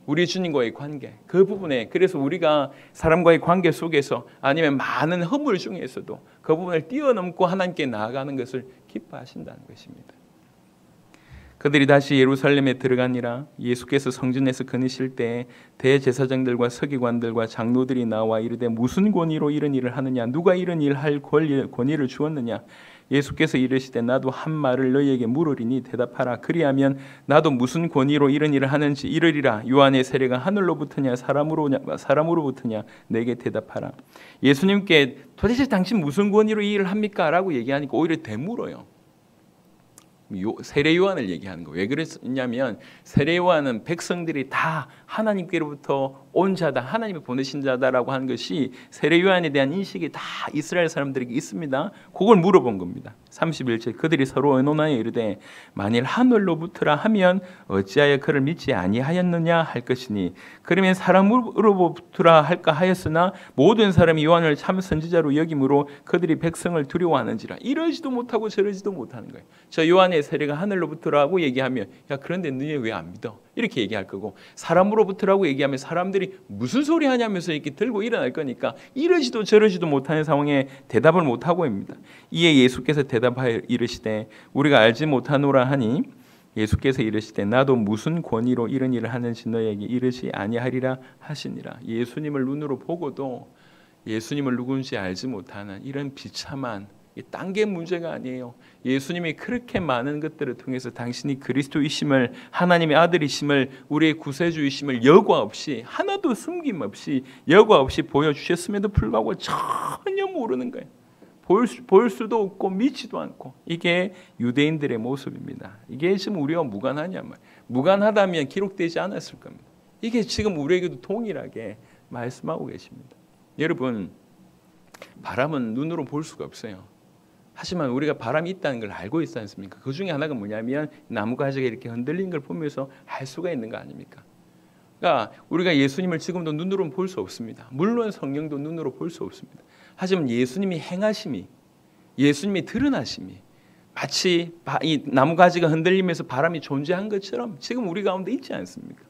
우리 주님과의 관계, 그 부분에, 그래서 우리가 사람과의 관계 속에서 아니면 많은 허물 중에서도 그 부분을 뛰어넘고 하나님께 나아가는 것을 기뻐하신다는 것입니다. 그들이 다시 예루살렘에 들어가니라. 예수께서 성전에서 거니실 때 대제사장들과 서기관들과 장로들이 나와 이르되 무슨 권위로 이런 일을 하느냐? 누가 이런 일을 할 권위를 주었느냐? 예수께서 이르시되 나도 한 말을 너희에게 물으리니 대답하라. 그리하면 나도 무슨 권위로 이런 일을 하는지 이르리라. 요한의 세례가 하늘로부터냐 사람으로부터냐? 내게 대답하라. 예수님께 도대체 당신 무슨 권위로 이 일을 합니까? 라고 얘기하니까 오히려 되물어요. 세례 요한을 얘기하는 거예요. 왜 그랬냐면 세례 요한은 백성들이 다 하나님께로부터 온 자다, 하나님이 보내신 자다라고 하는 것이 세례 요한에 대한 인식이 다 이스라엘 사람들에게 있습니다. 그걸 물어본 겁니다. 31절 그들이 서로 의논하여 이르되 만일 하늘로부터라 하면 어찌하여 그를 믿지 아니하였느냐 할 것이니 그러면 사람으로부터라 할까 하였으나 모든 사람이 요한을 참 선지자로 여김으로 그들이 백성을 두려워하는지라. 이러지도 못하고 저러지도 못하는 거예요. 저 요한의 세례가 하늘로부터라고 얘기하면 야 그런데 너희 왜 안 믿어? 이렇게 얘기할 거고, 사람으로부터라고 얘기하면 사람들이 무슨 소리 하냐면서 이렇게 들고 일어날 거니까 이러지도 저러지도 못하는 상황에 대답을 못하고 입니다. 이에 예수께서 대답하여 이르시되 우리가 알지 못하노라 하니 예수께서 이르시되 나도 무슨 권위로 이런 일을 하는지 너에게 이르지 아니하리라 하시니라. 예수님을 눈으로 보고도 예수님을 누군지 알지 못하는 이런 비참한, 딴 게 문제가 아니에요. 예수님이 그렇게 많은 것들을 통해서 당신이 그리스도이심을, 하나님의 아들이심을, 우리의 구세주이심을 여과 없이, 하나도 숨김없이 여과 없이 보여주셨음에도 불구하고 전혀 모르는 거예요. 볼 수도 없고 믿지도 않고. 이게 유대인들의 모습입니다. 이게 지금 우리와 무관하냐면, 무관하다면 기록되지 않았을 겁니다. 이게 지금 우리에게도 동일하게 말씀하고 계십니다. 여러분, 바람은 눈으로 볼 수가 없어요. 하지만 우리가 바람이 있다는 걸 알고 있지 않습니까? 그 중에 하나가 뭐냐면 나무 가지가 이렇게 흔들리는 걸 보면서 알 수가 있는 거 아닙니까? 그러니까 우리가 예수님을 지금도 눈으로는 볼 수 없습니다. 물론 성령도 눈으로 볼 수 없습니다. 하지만 예수님이 행하심이, 예수님이 드러나심이 마치 이 나무 가지가 흔들리면서 바람이 존재한 것처럼 지금 우리 가운데 있지 않습니까?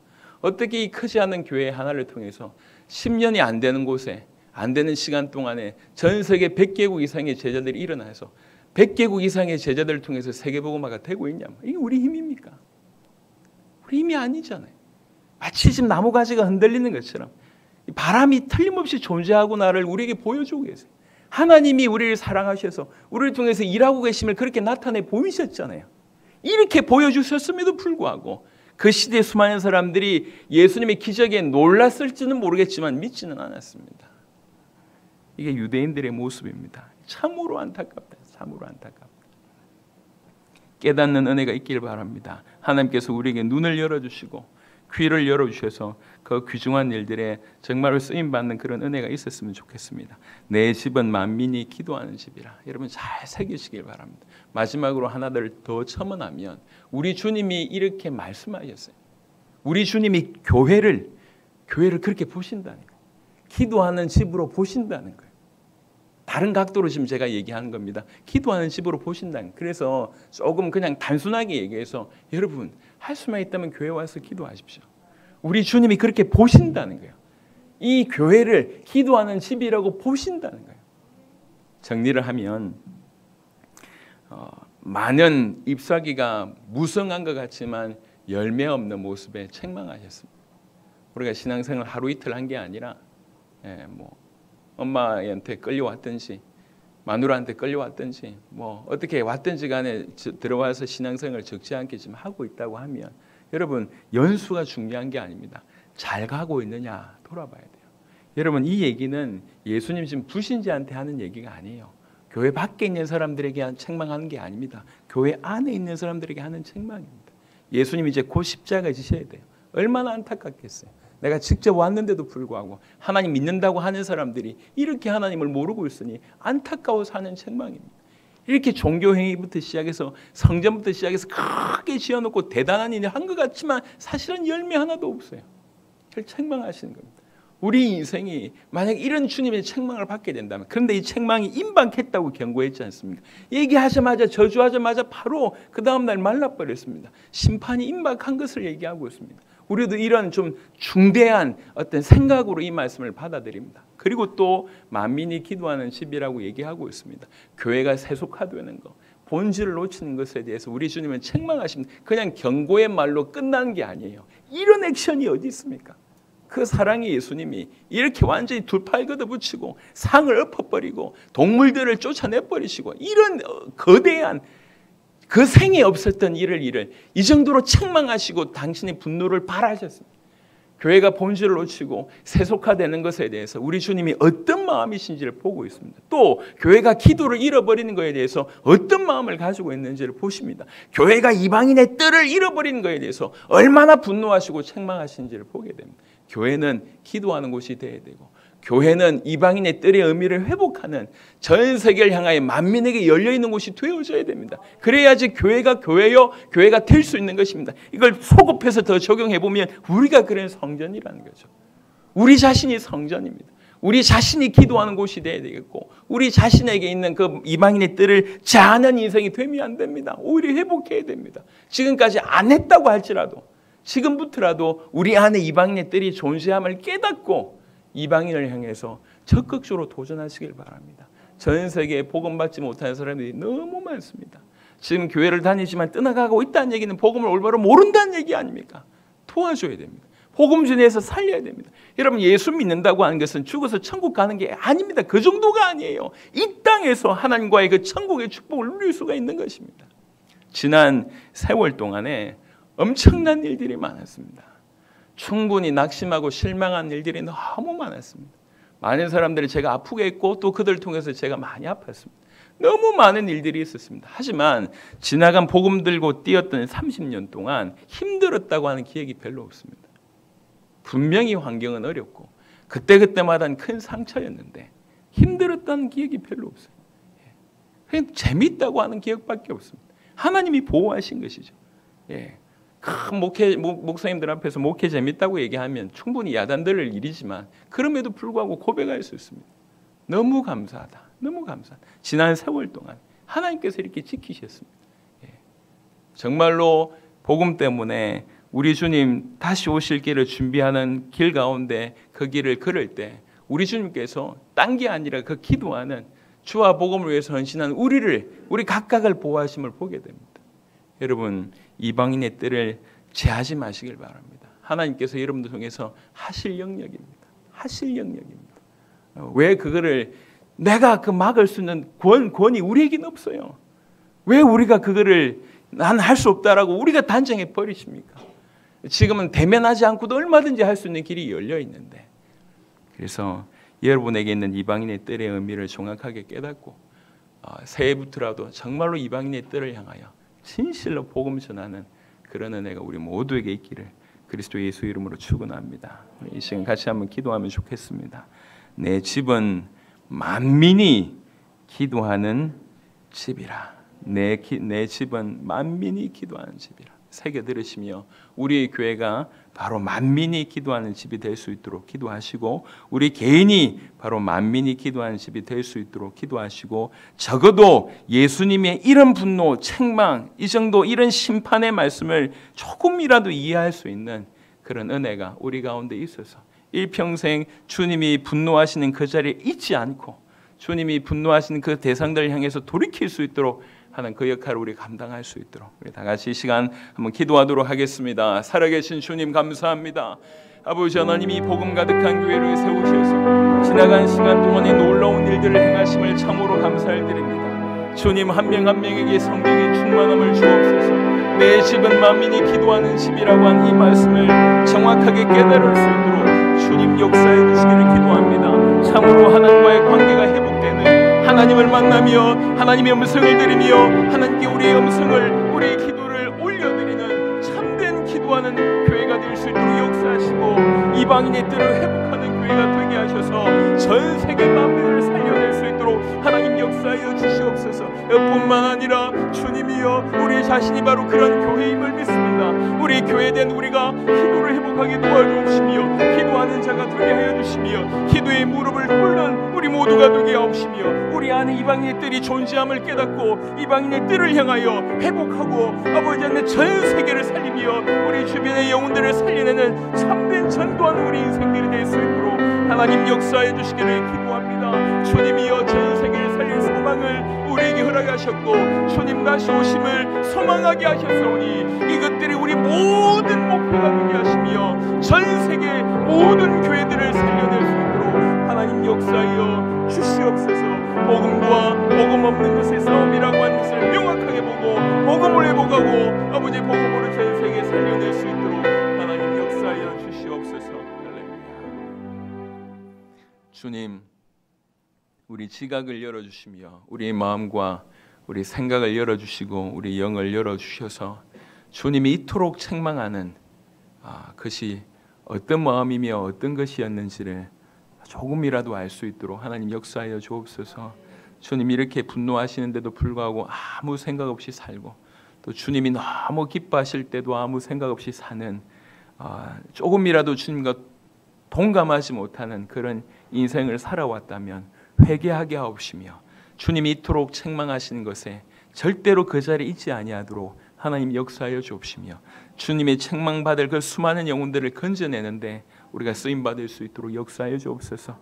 어떻게 이 크지 않은 교회 하나를 통해서 10년이 안 되는 곳에, 안 되는 시간 동안에 전 세계 100개국 이상의 제자들이 일어나서 100개국 이상의 제자들을 통해서 세계복음화가 되고 있냐? 이게 우리 힘입니까? 우리 힘이 아니잖아요. 마치 지금 나무 가지가 흔들리는 것처럼 바람이 틀림없이 존재하구나를 우리에게 보여주고 계세요. 하나님이 우리를 사랑하셔서 우리를 통해서 일하고 계심을 그렇게 나타내 보이셨잖아요. 이렇게 보여주셨음에도 불구하고 그 시대의 수많은 사람들이 예수님의 기적에 놀랐을지는 모르겠지만 믿지는 않았습니다. 이게 유대인들의 모습입니다. 참으로 안타깝다. 참으로 안타깝다. 깨닫는 은혜가 있길 바랍니다. 하나님께서 우리에게 눈을 열어주시고 귀를 열어주셔서 그 귀중한 일들에 정말로 쓰임받는 그런 은혜가 있었으면 좋겠습니다. 내 집은 만민이 기도하는 집이라. 여러분 잘 새기시길 바랍니다. 마지막으로 하나를 더 첨언하면 우리 주님이 이렇게 말씀하셨어요. 우리 주님이 교회를 그렇게 보신다는 거예요. 기도하는 집으로 보신다는 거예요. 다른 각도로 지금 제가 얘기하는 겁니다. 기도하는 집으로 보신다는 거예요. 그래서 조금 그냥 단순하게 얘기해서 여러분 할 수만 있다면 교회 와서 기도하십시오. 우리 주님이 그렇게 보신다는 거예요. 이 교회를 기도하는 집이라고 보신다는 거예요. 정리를 하면 많은 잎사귀가 무성한 것 같지만 열매 없는 모습에 책망하셨습니다. 우리가 신앙생활 하루 이틀 한 게 아니라 엄마한테 끌려왔든지 마누라한테 끌려왔든지 어떻게 왔든지 간에 들어와서 신앙생활을 적지 않게 지금 하고 있다고 하면 여러분 연수가 중요한 게 아닙니다. 잘 가고 있느냐 돌아봐야 돼요. 여러분 이 얘기는 예수님 지금 불신자한테 하는 얘기가 아니에요. 교회 밖에 있는 사람들에게 책망하는 게 아닙니다. 교회 안에 있는 사람들에게 하는 책망입니다. 예수님 이제 곧 십자가에 지셔야 돼요. 얼마나 안타깝겠어요. 내가 직접 왔는데도 불구하고 하나님 믿는다고 하는 사람들이 이렇게 하나님을 모르고 있으니 안타까워서 하는 책망입니다. 이렇게 종교행위부터 시작해서 성전부터 시작해서 크게 지어놓고 대단한 일을 한 것 같지만 사실은 열매 하나도 없어요. 그걸 책망하시는 겁니다. 우리 인생이 만약 이런 주님의 책망을 받게 된다면, 그런데 이 책망이 임박했다고 경고했지 않습니까? 얘기하자마자 저주하자마자 바로 그 다음날 말라버렸습니다. 심판이 임박한 것을 얘기하고 있습니다. 우리도 이런 좀 중대한 어떤 생각으로 이 말씀을 받아들입니다. 그리고 또 만민이 기도하는 집이라고 얘기하고 있습니다. 교회가 세속화되는 것, 본질을 놓치는 것에 대해서 우리 주님은 책망하십니다. 그냥 경고의 말로 끝나는 게 아니에요. 이런 액션이 어디 있습니까? 그 사랑의 예수님이 이렇게 완전히 두 팔 걷어붙이고 상을 엎어버리고 동물들을 쫓아내버리시고 이런 거대한 그 생에 없었던 일을 이 정도로 책망하시고 당신의 분노를 발하셨습니다. 교회가 본질을 놓치고 세속화되는 것에 대해서 우리 주님이 어떤 마음이신지를 보고 있습니다. 또 교회가 기도를 잃어버리는 것에 대해서 어떤 마음을 가지고 있는지를 보십니다. 교회가 이방인의 뜰을 잃어버리는 것에 대해서 얼마나 분노하시고 책망하시는지를 보게 됩니다. 교회는 기도하는 곳이 되어야 되고, 교회는 이방인의 뜰의 의미를 회복하는 전 세계를 향하여 만민에게 열려있는 곳이 되어져야 됩니다. 그래야지 교회가 교회요, 교회가 될 수 있는 것입니다. 이걸 소급해서 더 적용해보면 우리가 그런 성전이라는 거죠. 우리 자신이 성전입니다. 우리 자신이 기도하는 곳이 되어야 되겠고, 우리 자신에게 있는 그 이방인의 뜰을 제한하는 인생이 되면 안 됩니다. 오히려 회복해야 됩니다. 지금까지 안 했다고 할지라도 지금부터라도 우리 안에 이방인의 뜰이 존재함을 깨닫고 이방인을 향해서 적극적으로 도전하시길 바랍니다. 전 세계에 복음받지 못하는 사람들이 너무 많습니다. 지금 교회를 다니지만 떠나가고 있다는 얘기는 복음을 올바로 모른다는 얘기 아닙니까? 도와줘야 됩니다. 복음 전에서 살려야 됩니다. 여러분 예수 믿는다고 하는 것은 죽어서 천국 가는 게 아닙니다. 그 정도가 아니에요. 이 땅에서 하나님과의 그 천국의 축복을 누릴 수가 있는 것입니다. 지난 세월 동안에 엄청난 일들이 많았습니다. 충분히 낙심하고 실망한 일들이 너무 많았습니다. 많은 사람들이 제가 아프게 했고 또 그들을 통해서 제가 많이 아팠습니다. 너무 많은 일들이 있었습니다. 하지만 지나간 복음 들고 뛰었던 30년 동안 힘들었다고 하는 기억이 별로 없습니다. 분명히 환경은 어렵고 그때그때마다는 큰 상처였는데 힘들었다는 기억이 별로 없어요. 그냥 재밌다고 하는 기억밖에 없습니다. 하나님이 보호하신 것이죠. 큰 목사님들 앞에서 목회 재밌다고 얘기하면 충분히 야단들을 일이지만 그럼에도 불구하고 고백할 수 있습니다. 너무 감사하다. 너무 감사하다. 지난 세월 동안 하나님께서 이렇게 지키셨습니다. 정말로 복음 때문에 우리 주님 다시 오실 길을 준비하는 길 가운데 그 길을 걸을 때 우리 주님께서 딴 게 아니라 그 기도하는 주와 복음을 위해서 헌신한 우리 각각을 보호하심을 보게 됩니다. 여러분 이방인의 뜰을 제하지 마시길 바랍니다. 하나님께서 여러분들 통해서 하실 영역입니다. 하실 영역입니다. 왜 그거를 내가 그 막을 수 있는 권이 우리에게는 없어요. 왜 우리가 그거를 난 할 수 없다라고 우리가 단정해 버리십니까? 지금은 대면하지 않고도 얼마든지 할 수 있는 길이 열려 있는데, 그래서 여러분에게 있는 이방인의 뜰의 의미를 정확하게 깨닫고 새해부터라도 정말로 이방인의 뜰을 향하여 진실로 복음 전하는 그런 은혜가 우리 모두에게 있기를 그리스도 예수 이름으로 축원합니다. 이 시간 같이 한번 기도하면 좋겠습니다. 내 집은 만민이 기도하는 집이라. 내 집은 만민이 기도하는 집이라. 새겨 들으시며 우리 교회가 바로 만민이 기도하는 집이 될 수 있도록 기도하시고, 우리 개인이 바로 만민이 기도하는 집이 될 수 있도록 기도하시고, 적어도 예수님의 이런 분노, 책망, 이 정도 이런 심판의 말씀을 조금이라도 이해할 수 있는 그런 은혜가 우리 가운데 있어서 일평생 주님이 분노하시는 그 자리에 있지 않고 주님이 분노하시는 그 대상들을 향해서 돌이킬 수 있도록 하는 그 역할을 우리 감당할 수 있도록 우리 다 같이 이 시간 한번 기도하도록 하겠습니다. 살아계신 주님 감사합니다. 아버지 하나님이 복음 가득한 교회를 세우셔서 지나간 시간 동안에 놀라운 일들을 행하심을 참으로 감사를 드립니다. 주님 한 명 한 명에게 성령의 충만함을 주옵소서. 내 집은 만민이 기도하는 집이라고 한 이 말씀을 정확하게 깨달을 수 있도록 주님 역사해 주시기를 기도합니다. 참으로 하나님과의 관계가 회복되는, 하나님을 만나며 하나님의 음성을 들으며 하나님께 우리의 음성을, 우리의 기도를 올려드리는 참된 기도하는 교회가 될 수 있도록 역사하시고, 이방인의 뜰을 회복하는 교회가 되게 하셔서 전 세계 만민을 살려낼 수 있도록 하나님 역사하여 주시옵소서. 뿐만 아니라 주님이여, 우리 자신이 바로 그런 교회임을 믿습니다. 우리 교회에 대한 우리가 기도를 회복하게 도와주시며 기도하는 자가 되게 하여 주시며 기도의 무릎을 꿇는 우리 모두가 되게 하옵시며, 우리 안에 이방인의 뜰이 존재함을 깨닫고 이방인의 뜰을 향하여 회복하고 아버지 안에 전 세계를 살리며 우리 주변의 영혼들을 살려내는 참된 전도하는 우리 인생들이 될 수 있도록 하나님 역사해 주시기를 기도합니다. 주님이여, 전 세계를 살릴 소망을 우리에게 허락하셨고 주님 다시 오심을 소망하게 하셨사오니 이것들이 우리 모든 목표가 되게 하시며 전 세계 모든 교회들을 살려낼 수 있도록 하나님 역사하여 주시옵소서. 복음과 복음 없는 것의 싸움이라고 하는 것을 명확하게 보고 복음을 회복하고 아버지 복음으로 전 세계에 살려낼 수 있도록 하나님 역사하여 주시옵소서. 할렐루야. 주님, 우리 지각을 열어주시며 우리 마음과 우리 생각을 열어주시고 우리 영을 열어주셔서 주님이 이토록 책망하는 것이 어떤 마음이며 어떤 것이었는지를 조금이라도 알 수 있도록 하나님 역사하여 주옵소서. 주님 이렇게 분노하시는데도 불구하고 아무 생각 없이 살고, 또 주님이 너무 기뻐하실 때도 아무 생각 없이 사는, 조금이라도 주님과 동감하지 못하는 그런 인생을 살아왔다면 회개하게 하옵시며, 주님이 이토록 책망하시는 것에 절대로 그 자리에 있지 아니하도록 하나님 역사하여 주옵시며, 주님의 책망받을 그 수많은 영혼들을 건져내는데 우리가 쓰임받을 수 있도록 역사하여 주옵소서.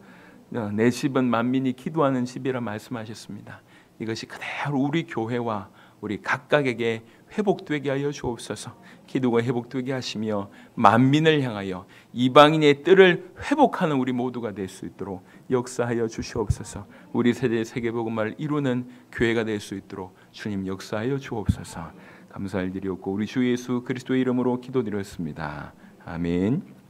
내 집은 만민이 기도하는 집이라 말씀하셨습니다. 이것이 그대로 우리 교회와 우리 각각에게 회복되게 하여 주옵소서. 기도가 회복되게 하시며 만민을 향하여 이방인의 뜰을 회복하는 우리 모두가 될 수 있도록 역사하여 주시옵소서. 우리 세대의 세계복음화를 이루는 교회가 될 수 있도록 주님 역사하여 주옵소서. 감사를 드리옵고 우리 주 예수 그리스도의 이름으로 기도드렸습니다. 아멘.